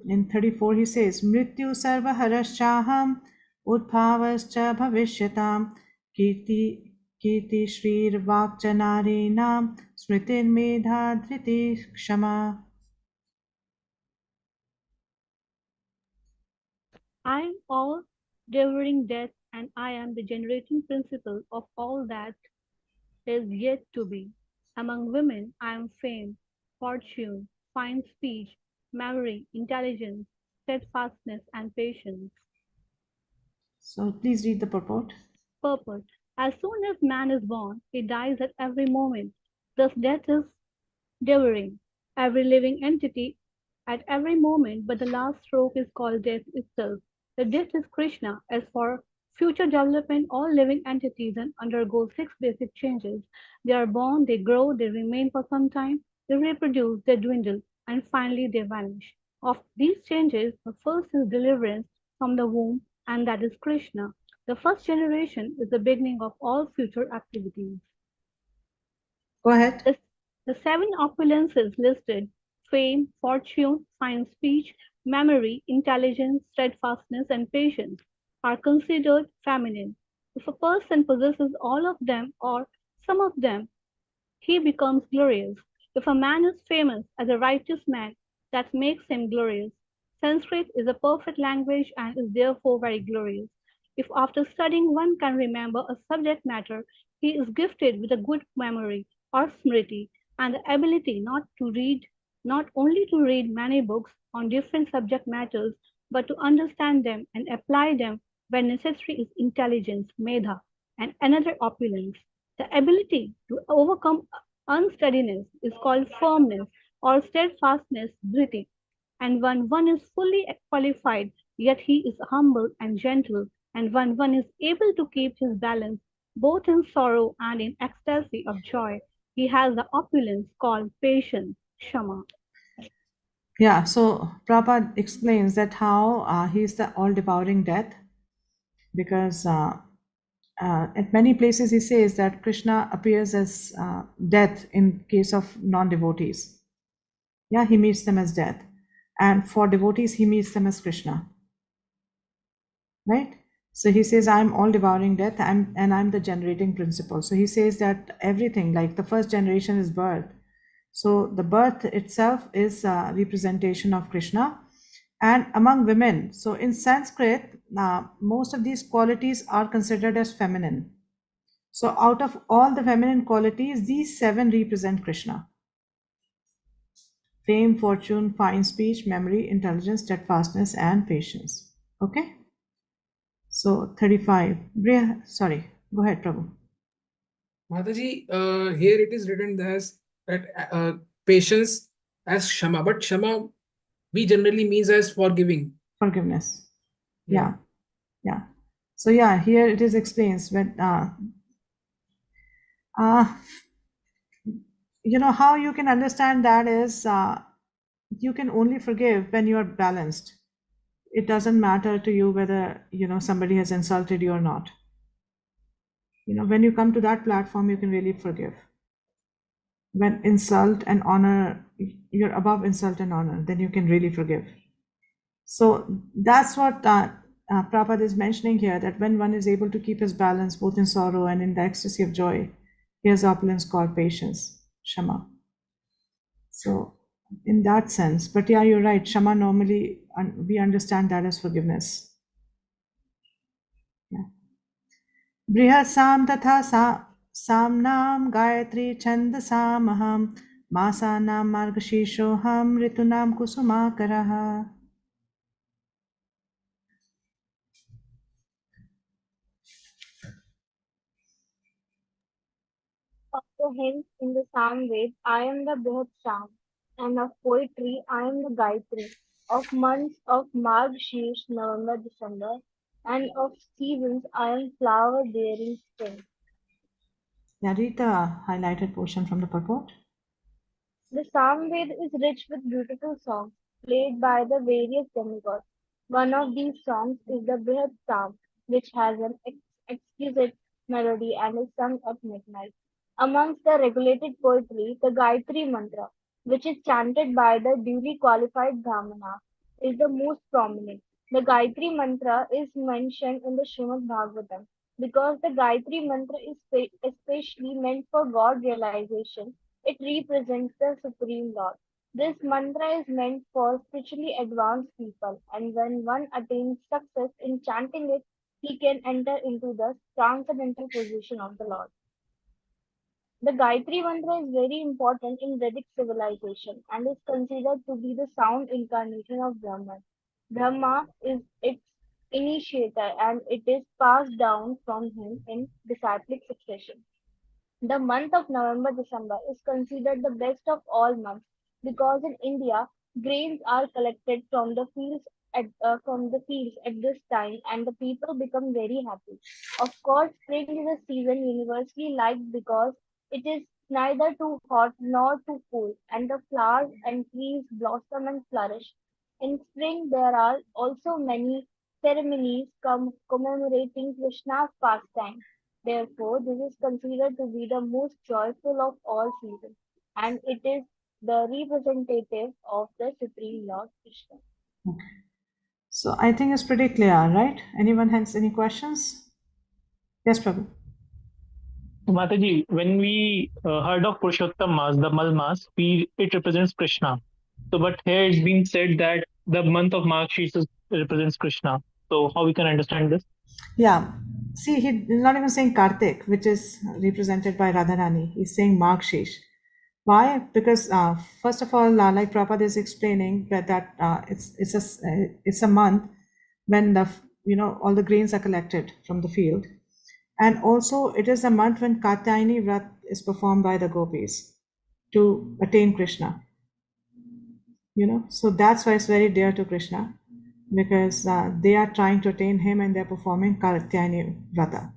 in 34 he says, Mrityu sarva haraschaham udbhavascha bhavishyatam kirti shrir vakjanarinam smritir medha dhriti kshama. I am all devouring death, and I am the generating principle of all that is yet to be. Among women, I am fame, fortune, fine speech, memory, intelligence, steadfastness, and patience. So please read the purport. Purport. As soon as man is born, he dies at every moment. Thus, death is devouring every living entity at every moment, but the last stroke is called death itself. The death is Krishna. As for future development, all living entities undergo six basic changes. They are born, they grow, they remain for some time, they reproduce, they dwindle, and finally they vanish. Of these changes, the first is deliverance from the womb, and that is Krishna. The first generation is the beginning of all future activities. Go ahead. The seven opulences listed, fame, fortune, fine speech, memory, intelligence, steadfastness, and patience, are considered feminine. If a person possesses all of them or some of them, he becomes glorious. If a man is famous as a righteous man, that makes him glorious. Sanskrit is a perfect language and is therefore very glorious. If after studying one can remember a subject matter, he is gifted with a good memory or smriti and the ability not only to read many books on different subject matters, but to understand them and apply them when necessary is intelligence, medha, and another opulence. The ability to overcome unsteadiness is called firmness or steadfastness, dhriti. And when one is fully qualified, yet he is humble and gentle, and when one is able to keep his balance both in sorrow and in ecstasy of joy, he has the opulence called patience, shama. Yeah, so Prabhupada explains that how he's the all-devouring death, because at many places he says that Krishna appears as death in case of non-devotees. Yeah, he meets them as death. And for devotees, he meets them as Krishna. Right? So he says, I'm all devouring death, and I'm the generating principle. So he says that everything, like the first generation is birth. So the birth itself is a representation of Krishna. And among women, so in Sanskrit, most of these qualities are considered as feminine. So out of all the feminine qualities, these 7 represent Krishna: fame, fortune, fine speech, memory, intelligence, steadfastness, and patience. Okay? So 35. Sorry, go ahead, Prabhu. Mataji, here it is written as that patience as Shama, but Shama we generally means as forgiving. Forgiveness. Yeah. Yeah. So yeah, here it is explains when you know how you can understand that is you can only forgive when you are balanced. It doesn't matter to you whether somebody has insulted you or not. When you come to that platform, you can really forgive. When insult and honor, you're above insult and honor, then you can really forgive. So that's what Prabhupada is mentioning here, that when one is able to keep his balance both in sorrow and in the ecstasy of joy, he has opulence called patience, Shama. So in that sense, but yeah, you're right, Shama normally, we understand that as forgiveness. Yeah. Brihasam tatha samnam gayatri chandasamaham masanam margashishoham ritunam kusumakaraha. Of the hymns in the Samved, I am the Brihat Sham, and of poetry, I am the Gayatri. Of months of Magh, Sheesh, November, December, and of seasons, I am flower bearing spring. Yeah, read the highlighted portion from the purport. The Samved is rich with beautiful songs played by the various demigods. One of these songs is the Brihat Sam, which has an exquisite melody and is sung at midnight. Amongst the regulated poetry, the Gayatri Mantra, which is chanted by the duly qualified Brahmana, is the most prominent. The Gayatri Mantra is mentioned in the Srimad Bhagavatam because the Gayatri Mantra is especially meant for God realization. It represents the Supreme Lord. This mantra is meant for spiritually advanced people, and when one attains success in chanting it, he can enter into the transcendental position of the Lord. The Gayatri Mantra is very important in Vedic civilization and is considered to be the sound incarnation of Brahman. Brahma is its initiator and it is passed down from him in disciplic succession. The month of November December is considered the best of all months because in India grains are collected from the fields at this time and the people become very happy. Of course, spring is a season universally liked because it is neither too hot nor too cool, and the flowers and trees blossom and flourish. In spring, there are also many ceremonies commemorating Krishna's pastime. Therefore, this is considered to be the most joyful of all seasons, and it is the representative of the Supreme Lord Krishna. Okay. So I think it's pretty clear, right? Anyone has any questions? Yes, Prabhu. Mataji, when we heard of Purushottam Mas, the Mal Mas, it represents Krishna. So, but here it's been said that the month of March represents Krishna. So, how we can understand this? Yeah. See, he's not even saying Kartik, which is represented by Radharani. He's saying Markshish. Why? Because first of all, like Prabhupada is explaining that it's a month when all the grains are collected from the field, and also it is a month when Katyayani Vrat is performed by the gopis to attain Krishna. So that's why it's very dear to Krishna, because they are trying to attain him and they're performing Katyayani Vrata.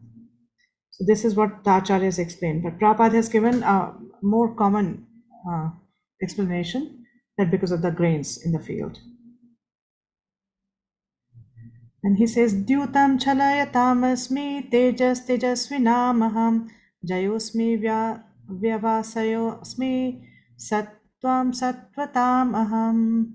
So this is what the Acharyas explained. But Prabhupada has given a more common explanation, that because of the grains in the field. And he says, Dyutam chalayatam tejas tejasvinamaham jayosmi vyavasayosmi sattvam sattvatam aham.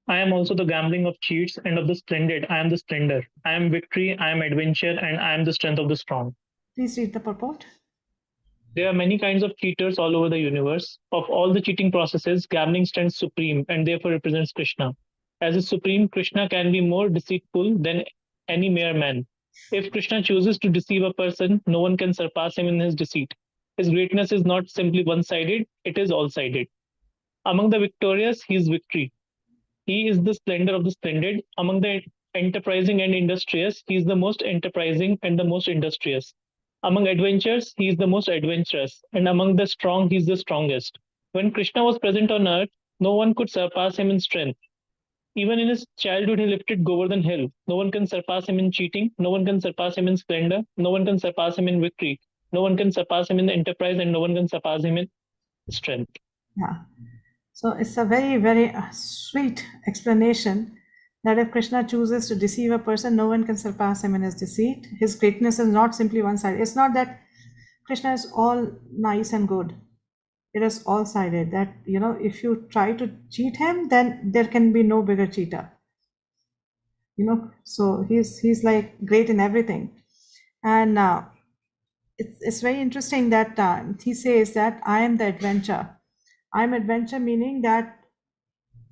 I am also the gambling of cheats and of the splendid. I am the splendor. I am victory. I am adventure, and I am the strength of the strong. Please read the purport. There are many kinds of cheaters all over the universe. Of all the cheating processes, gambling stands supreme and therefore represents Krishna. As a supreme, Krishna can be more deceitful than any mere man. If Krishna chooses to deceive a person, no one can surpass him in his deceit. His greatness is not simply one sided, it is all sided. Among the victorious, he is victory. He is the splendor of the splendid. Among the enterprising and industrious, he is the most enterprising and the most industrious. Among adventurers, he is the most adventurous, and among the strong, he is the strongest. When Krishna was present on earth, no one could surpass him in strength. Even in his childhood, he lifted Govardhan Hill. No one can surpass him in cheating. No one can surpass him in splendor. No one can surpass him in victory. No one can surpass him in enterprise, and no one can surpass him in strength. Yeah. So it's a very, very sweet explanation that if Krishna chooses to deceive a person, no one can surpass him in his deceit. His greatness is not simply one sided. It's not that Krishna is all nice and good. It is all sided. That, if you try to cheat him, then there can be no bigger cheater. So he's like great in everything. And it's very interesting that he says that I am the adventure. I am adventure, meaning that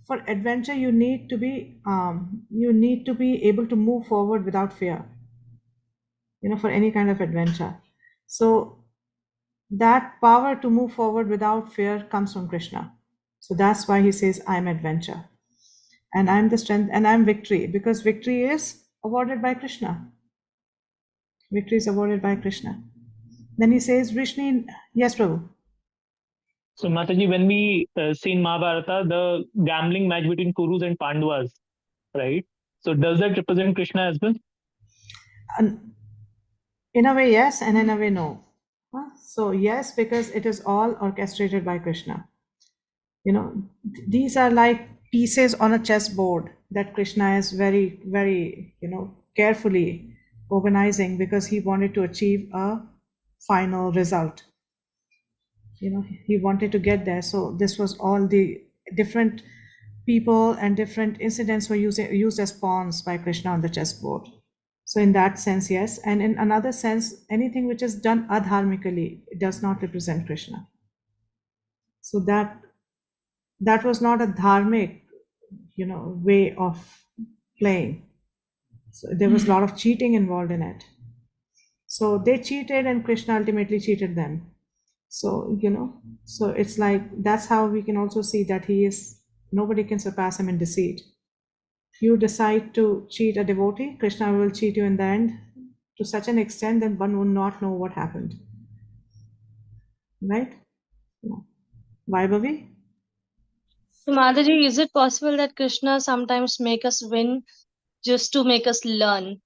for adventure you need to be able to move forward without fear, for any kind of adventure. So that power to move forward without fear comes from Krishna. So that's why he says I'm adventure, and I'm the strength, and I'm victory, because victory is awarded by Krishna. Victory is awarded by Krishna. Then he says, Vrishni, yes, Prabhu. So, Mataji, when we see in Mahabharata the gambling match between Kurus and Pandavas, right? So, does that represent Krishna as well? And in a way, yes, and in a way, no. So, yes, because it is all orchestrated by Krishna. These are like pieces on a chessboard that Krishna is very, very, carefully organizing, because he wanted to achieve a final result. He wanted to get there. So this was all the different people and different incidents were used as pawns by Krishna on the chessboard. So in that sense, yes. And in another sense, anything which is done adharmically does not represent Krishna. So that was not a dharmic, way of playing. So there was a lot of cheating involved in it. So they cheated and Krishna ultimately cheated them. So, so it's like, that's how we can also see that nobody can surpass him in deceit. You decide to cheat a devotee, Krishna will cheat you in the end to such an extent that one will not know what happened. Right? Vaibhavi? So, Madhaji, is it possible that Krishna sometimes make us win just to make us learn?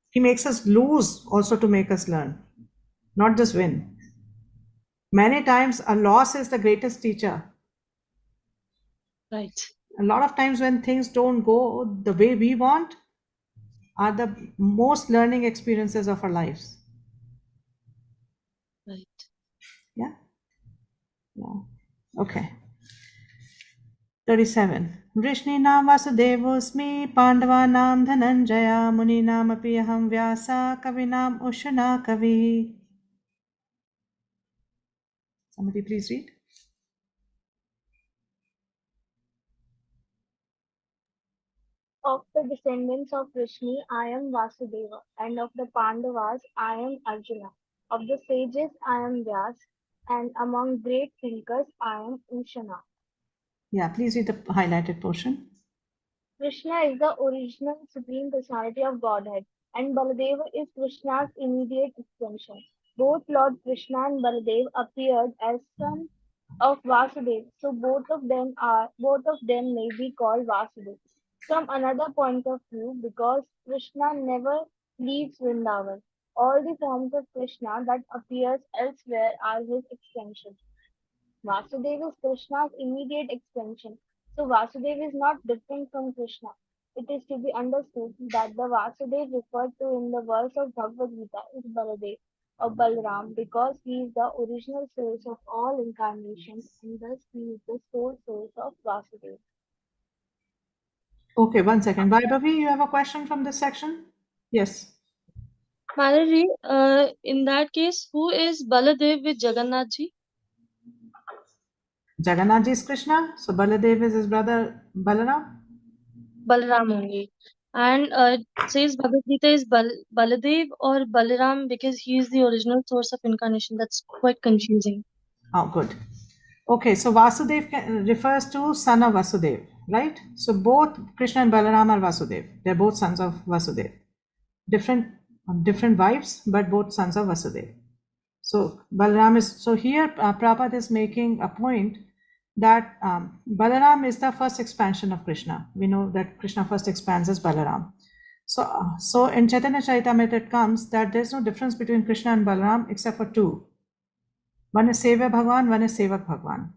He makes us lose also to make us learn, not just win. Many times a loss is the greatest teacher. Right. A lot of times when things don't go the way we want are the most learning experiences of our lives. Right. Yeah. Okay. 37. वृष्णीनां वासुदेवोऽस्मि पाण्डवानां धनञ्जया मुनीनामपि अहं व्यासा कवीनाम् उशना कविः. Somebody please read. Of the descendants of Vrishni, I am Vasudeva, and of the Pandavas, I am Arjuna. Of the sages, I am Vyas, and among great thinkers, I am Ushana. Yeah, please read the highlighted portion. Krishna is the original Supreme Personality of Godhead, and Baladeva is Krishna's immediate extension. Both Lord Krishna and Baladev appeared as sons of Vasudeva, so both of them may be called Vasudeva. From another point of view, because Krishna never leaves Vrindavan, all the forms of Krishna that appears elsewhere are his extensions. Vasudeva is Krishna's immediate extension, so Vasudeva is not different from Krishna. It is to be understood that the Vasudeva referred to in the verse of Bhagavad Gita is Baladev or Balram because he is the original source of all incarnations and thus he is the sole source of Vasudeva. Okay, one second. Vaibhavi, you have a question from this section? Yes. Mataji, in that case, who is Baladev with Jagannath ji? Jagannath ji is Krishna, so Baladev is his brother Balaram. Balaram only. And it says Bhagavad Gita is Baladev or Balaram because he is the original source of incarnation. That's quite confusing. Oh, good. Okay, so Vasudev refers to son of Vasudev, right? So both Krishna and Balaram are Vasudev. They're both sons of Vasudev. Different wives, but both sons of Vasudev. So Balaram is, so here Prabhupada is making a point that Balaram is the first expansion of Krishna. We know that Krishna first expands as Balaram. So in Chaitanya Charitamrita it comes that there's no difference between Krishna and Balaram except for two. One is Sevya Bhagwan, one is Sevak Bhagwan,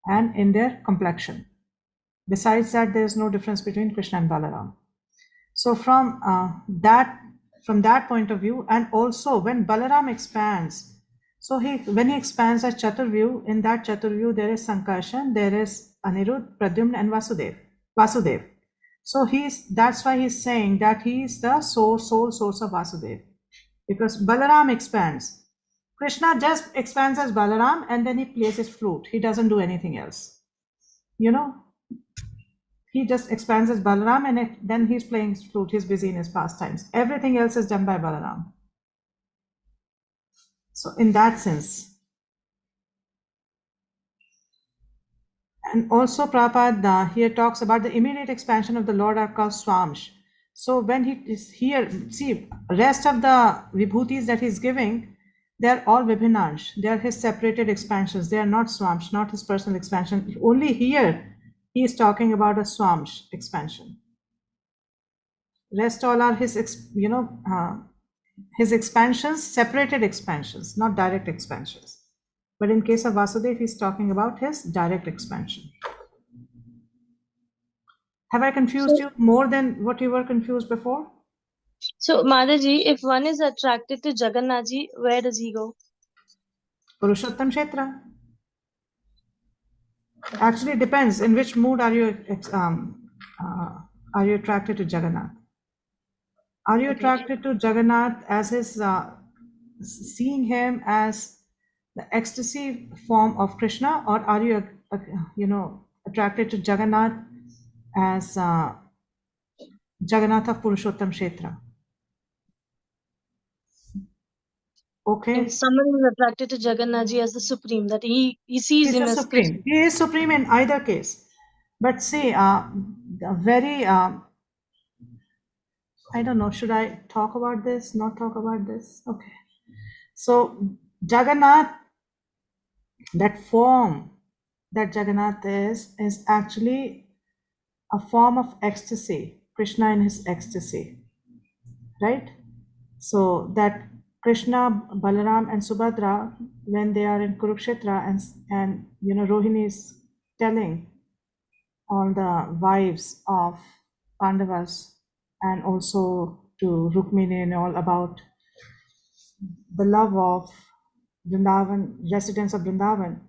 and in their complexion. Besides that, there is no difference between Krishna and Balaram. So from that point of view, and also when Balaram expands, so when he expands as Chaturvyu, in that Chaturvyu there is Sankarshan, there is Anirudh, Pradyumna, and Vasudev. So that's why he's saying that he is the sole source of Vasudev, because Balaram expands. Krishna just expands as Balaram and then he plays his flute. He doesn't do anything else. You know, he just expands as Balaram and then he's playing his flute. He's busy in his pastimes. Everything else is done by Balaram. So in that sense. And also Prabhupada here talks about the immediate expansion of the Lord are called Swamsh. So when he is here, see, rest of the vibhutis that he's giving, they're all Vibhinansh. They are his separated expansions. They are not Swamsh, not his personal expansion. Only here he is talking about a Swamsh expansion. Rest all are his, his expansions, separated expansions, not direct expansions. But in case of Vasudev, he's talking about his direct expansion. Have I confused you more than what you were confused before? So, Mataji, if one is attracted to Jagannath ji, where does he go? Purushottam Kshetra. Actually, it depends. In which mood are you attracted to Jagannath? Are you attracted to Jagannath as his seeing him as the ecstasy form of Krishna, or are you attracted to Jagannath as Jagannath of Purushottam Kshetra? Okay. If someone is attracted to Jagannath ji as the supreme, that he sees He's him the as supreme. Krishna. He is supreme in either case. But see, very, I don't know, should I talk about this, not talk about this? Okay. So Jagannath, that form that Jagannath is actually a form of ecstasy, Krishna in his ecstasy, right? So that Krishna, Balaram and Subhadra, when they are in Kurukshetra and Rohini is telling all the wives of Pandavas and also to Rukmini and all about the love of Vrindavan, residents of Vrindavan,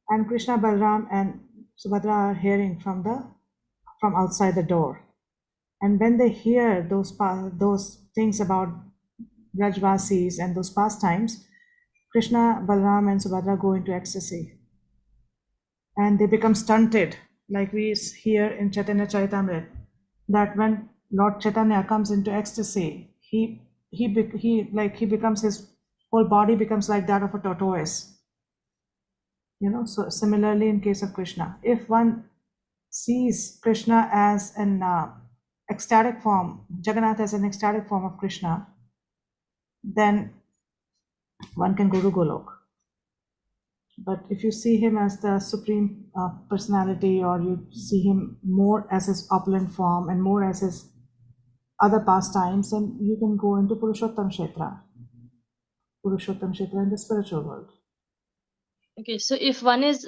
and Krishna, Balaram and Subhadra are hearing from outside the door. And when they hear those things about Brajvasis and those pastimes, Krishna, Balaram and Subhadra go into ecstasy. And they become stunted, like we hear in Chaitanya Charitamrita, that when Lord Chaitanya comes into ecstasy, he becomes, his whole body becomes like that of a tortoise. So similarly in case of Krishna, if one sees Krishna as an ecstatic form, Jagannath as an ecstatic form of Krishna, then one can go to Golok. But if you see him as the supreme personality, or you see him more as his opulent form and more as his other pastimes, then you can go into Purushottam Kshetra in the spiritual world. Okay, so if one is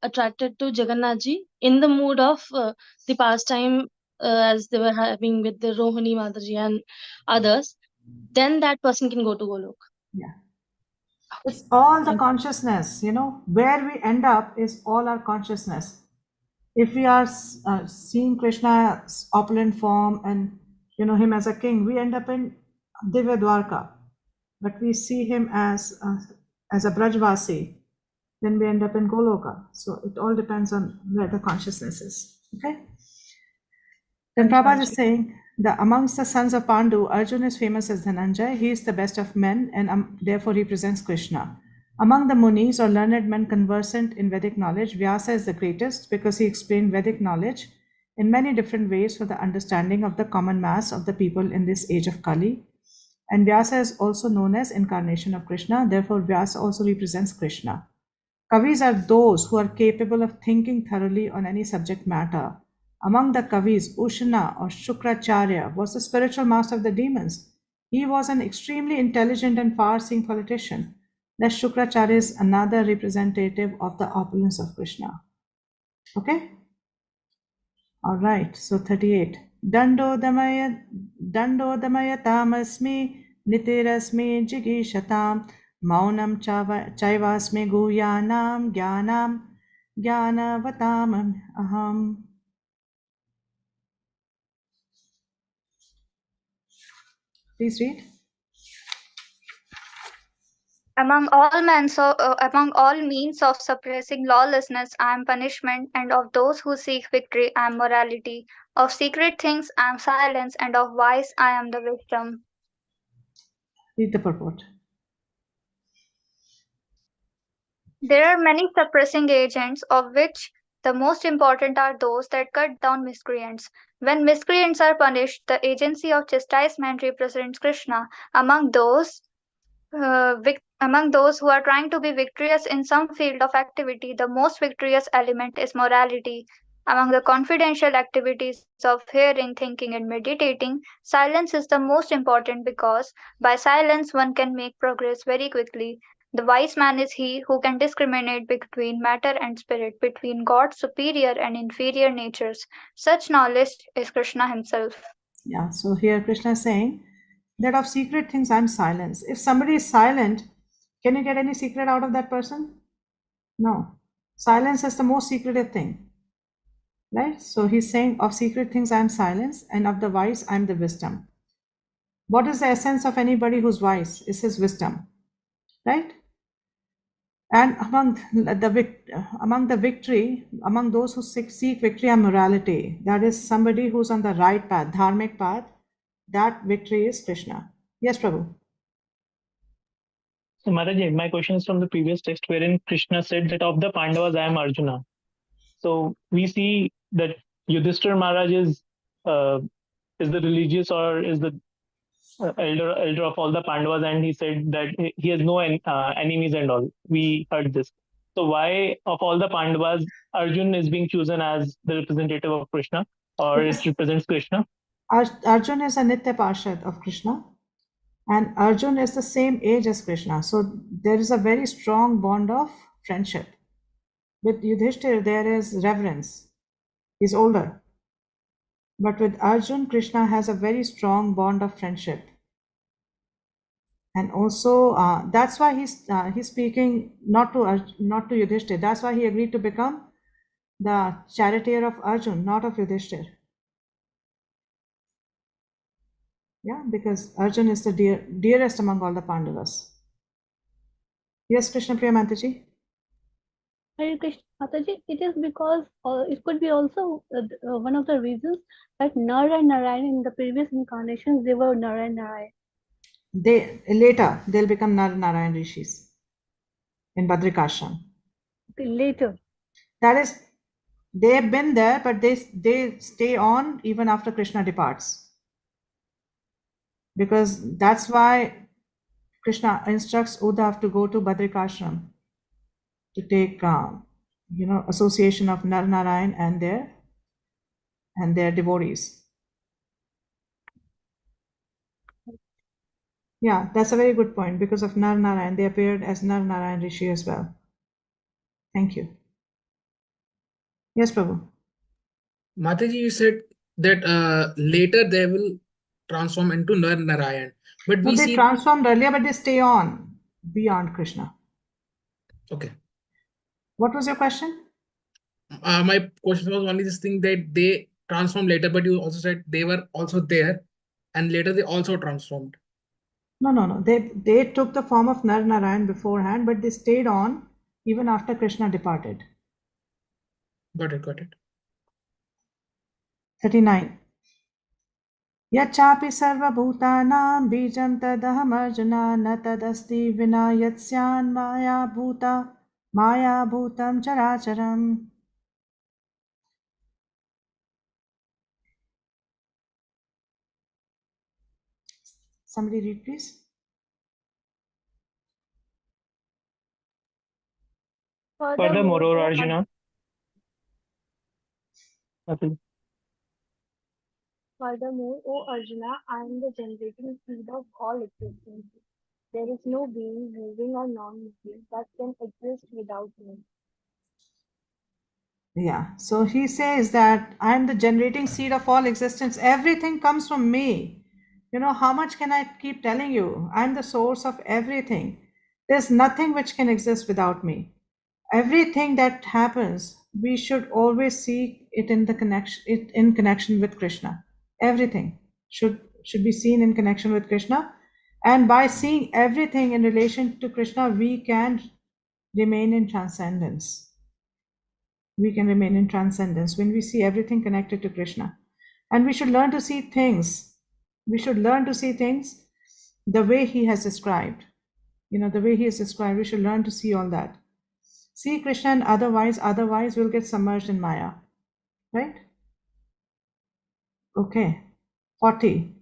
attracted to Jagannath ji in the mood of the pastime as they were having with the Rohini Mataji and others, then that person can go to Golok. Yeah. It's all the consciousness, where we end up is all our consciousness. If we are seeing Krishna's opulent form and him as a king, we end up in Divya Dwarka. But we see him as a Brajvasi, then we end up in Goloka. So it all depends on where the consciousness is. Okay. Then Prabhupada is saying that amongst the sons of Pandu, Arjuna is famous as Dhananjay. He is the best of men and therefore represents Krishna. Among the Munis or learned men conversant in Vedic knowledge, Vyasa is the greatest because he explained Vedic knowledge in many different ways for the understanding of the common mass of the people in this age of Kali. And Vyasa is also known as incarnation of Krishna. Therefore, Vyasa also represents Krishna. Kavis are those who are capable of thinking thoroughly on any subject matter. Among the Kavis, Ushana or Shukracharya was the spiritual master of the demons. He was an extremely intelligent and far-seeing politician. Thus, Shukracharya is another representative of the opulence of Krishna. Okay? All right, so 38. Dando damaya tamasmi nitirasmi jigishatam maunam chaivasmi guyanam jnanam jnanavatamam aham. Please read. Among all means of suppressing lawlessness, I am punishment, and of those who seek victory, I am morality. Of secret things, I am silence, and of wise, I am the wisdom. Read the purport. There are many suppressing agents, of which the most important are those that cut down miscreants. When miscreants are punished, the agency of chastisement represents Krishna. Among those who are trying to be victorious in some field of activity, the most victorious element is morality. Among the confidential activities of hearing, thinking, and meditating, silence is the most important because by silence one can make progress very quickly. The wise man is he who can discriminate between matter and spirit, between God's superior and inferior natures. Such knowledge is Krishna himself. Yeah, so here Krishna is saying that of secret things I'm silent. If somebody is silent, can you get any secret out of that person? No. Silence is the most secretive thing. Right? So he's saying of secret things I am silence, and of the wise I am the wisdom. What is the essence of anybody who's wise? Is his wisdom. Right? And among the victory, among those who seek victory and morality, that is somebody who's on the right path, dharmic path, that victory is Krishna. Yes, Prabhu. So Mataji, my question is from the previous text wherein Krishna said that of the Pandavas I am Arjuna. So we see that Yudhishthira Maharaj is the religious or is the elder of all the Pandavas, and he said that he has no enemies and all. We heard this. So why of all the Pandavas, Arjun is being chosen as the representative of Krishna, or it represents Krishna? Arjun is a Nitya Parshad of Krishna, and Arjun is the same age as Krishna. So there is a very strong bond of friendship. With Yudhishthira, there is reverence. He's older. But with Arjun, Krishna has a very strong bond of friendship. And also, that's why he's speaking not to Yudhishthira. That's why he agreed to become the charioteer of Arjun, not of Yudhishthira. Yeah, because Arjun is the dearest among all the Pandavas. Yes, Krishna Priya Mataji? Hare Krishna Mataji, it is because it could be also one of the reasons that Nara and Narayan in the previous incarnations, they were Nara and Narayan. They'll become Narayan Rishis in Badrikashram. Okay, later. That is, they have been there, but they stay on even after Krishna departs. Because that's why Krishna instructs Uddhav to go to Badrikashram to take, association of Nar Narayan and their devotees. Yeah, that's a very good point. Because of Nar Narayan, they appeared as Nar Narayan Rishi as well. Thank you. Yes, Prabhu. Mataji, you said that later they will transform into Narayan. But we they see transformed earlier, but they stay on beyond Krishna. Okay. What was your question? My question was only this thing that they transformed later, but you also said they were also there, and later they also transformed. No. They took the form of Nar Narayan beforehand, but they stayed on even after Krishna departed. Got it. 39. यच्चापि सर्वभूतानां बीजं तदहमर्जुना न तदस्ति विना यत्स्यान् मायाभूतं चराचरम्. Somebody read, please. Furthermore, O Arjuna. Okay. Furthermore, O Arjuna, I am the generating seed of all existence. There is no being, moving or non-moving, that can exist without me. Yeah, so he says that I am the generating seed of all existence. Everything comes from me. You know, how much can I keep telling you? I'm the source of everything. There's nothing which can exist without me. Everything that happens, we should always see it in connection with Krishna. Everything should be seen in connection with Krishna. And by seeing everything in relation to Krishna, we can remain in transcendence. We can remain in transcendence when we see everything connected to Krishna. And we should learn to see things. We should learn to see things the way he has described. You know, the way he has described, we should learn to see all that. See Krishna and otherwise we'll get submerged in Maya. Right? Okay. 40.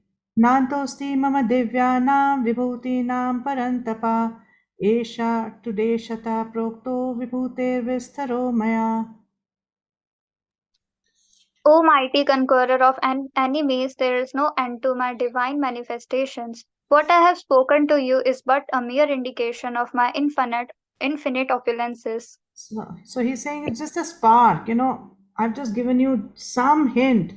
Nantosti mama divyanam vibhutinam parantapa esha tudeshata prokto vibhuter vistaro maya. O mighty conqueror of enemies, there is no end to my divine manifestations. What I have spoken to you is but a mere indication of my infinite opulences. So he's saying it's just a spark, you know. I've just given you some hint.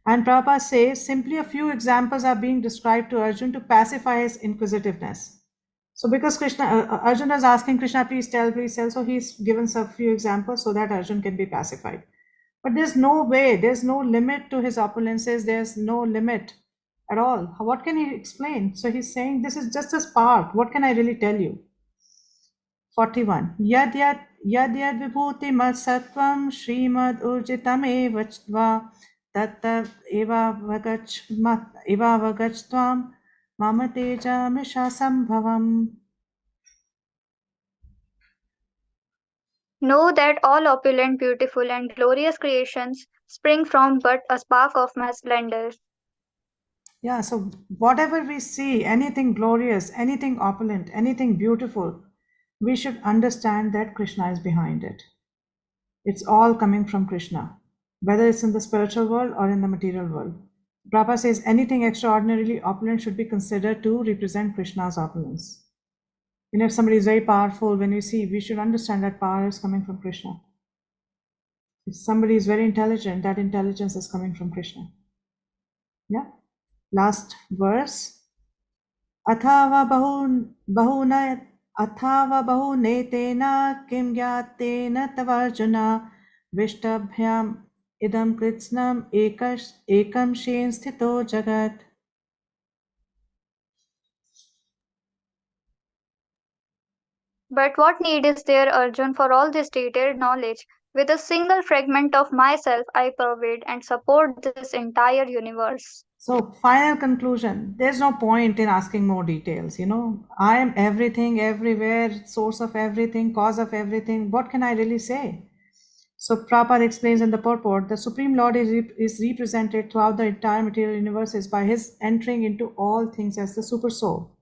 And Prabhupada says simply a few examples are being described to Arjun to pacify his inquisitiveness. So because Arjun is asking Krishna, please tell. So he's given a few examples so that Arjun can be pacified. But there's no way, there's no limit to his opulences, there's no limit at all. What can he explain? So he's saying this is just a spark. What can I really tell you? 41. Yad vibhutimad Srimad Urjitamev va tattav evavagach tvam mama teja misha sambhavam. Know that all opulent, beautiful, and glorious creations spring from but a spark of my splendor. Yeah, so whatever we see, anything glorious, anything opulent, anything beautiful, we should understand that Krishna is behind it. It's all coming from Krishna, whether it's in the spiritual world or in the material world. Prabhupada says anything extraordinarily opulent should be considered to represent Krishna's opulence. You know, if somebody is very powerful, when we see, we should understand that power is coming from Krishna. If somebody is very intelligent, that intelligence is coming from Krishna. Yeah. Last verse. अथावा बहुनेतेन किं ज्ञातेन तवार्जुन विष्टभ्याम् idam kritsnam ekam shen sthito jagat. But what need is there, Arjun, for all this detailed knowledge? With a single fragment of myself, I pervade and support this entire universe. So, final conclusion, there's no point in asking more details. You know, I am everything, everywhere, source of everything, cause of everything. What can I really say? So, Prabhupada explains in the purport, the Supreme Lord is represented throughout the entire material universe by his entering into all things as the Super Soul.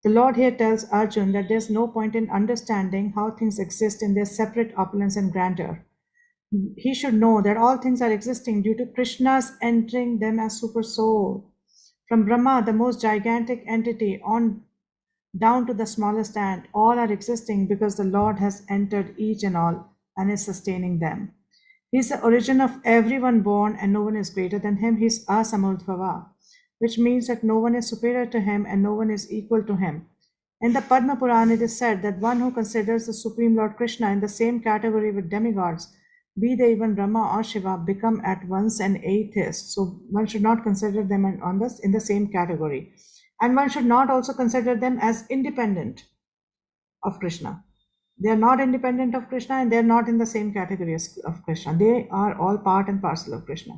The Lord here tells Arjun that there's no point in understanding how things exist in their separate opulence and grandeur. He should know that all things are existing due to Krishna's entering them as Super Soul. From Brahma, the most gigantic entity, on down to the smallest ant, all are existing because the Lord has entered each and all and is sustaining them. He is the origin of everyone born and no one is greater than him. He is Asamudbhava, which means that no one is superior to him and no one is equal to him. In the Padma Purana, it is said that one who considers the Supreme Lord Krishna in the same category with demigods be they even Brahma or Shiva, become at once an atheist. So one should not consider them in the same category. And one should not also consider them as independent of Krishna. They are not independent of Krishna and they are not in the same category of Krishna. They are all part and parcel of Krishna.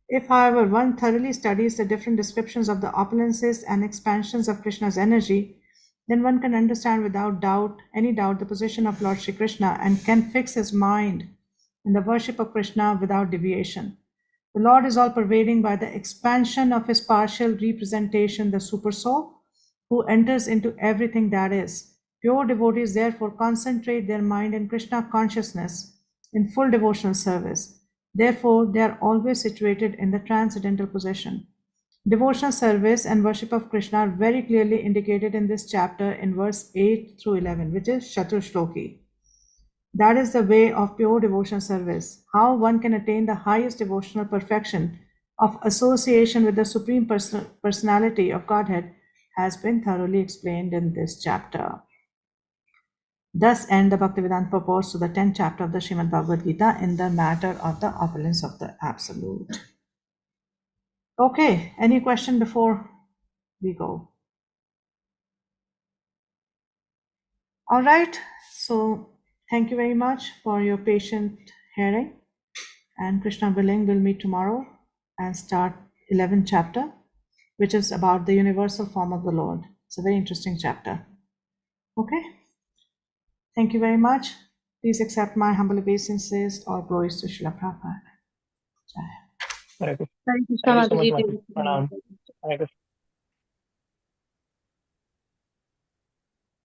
If, however, one thoroughly studies the different descriptions of the opulences and expansions of Krishna's energy, then one can understand without any doubt, the position of Lord Shri Krishna and can fix his mind in the worship of Krishna without deviation. The Lord is all pervading by the expansion of his partial representation, the Super Soul, who enters into everything that is. Pure devotees therefore concentrate their mind in Krishna consciousness in full devotional service. Therefore, they are always situated in the transcendental position. Devotional service and worship of Krishna are very clearly indicated in this chapter in verse 8 through 11, which is Chaturshloki. That is the way of pure devotional service. How one can attain the highest devotional perfection of association with the Supreme Personality of Godhead has been thoroughly explained in this chapter. Thus end the Bhaktivedanta purports to the 10th chapter of the Srimad Bhagavad Gita in the matter of the opulence of the Absolute. Okay, any question before we go? All right, so thank you very much for your patient hearing. And Krishna willing, we'll meet tomorrow and start 11th chapter, which is about the universal form of the Lord. It's a very interesting chapter. Okay, thank you very much. Please accept my humble obeisances. All glories to Srila Prabhupada. Jai. Hare Krishna. Thank you, Thank you so much, Mataji. Mataji. Pranam. Hare Krishna.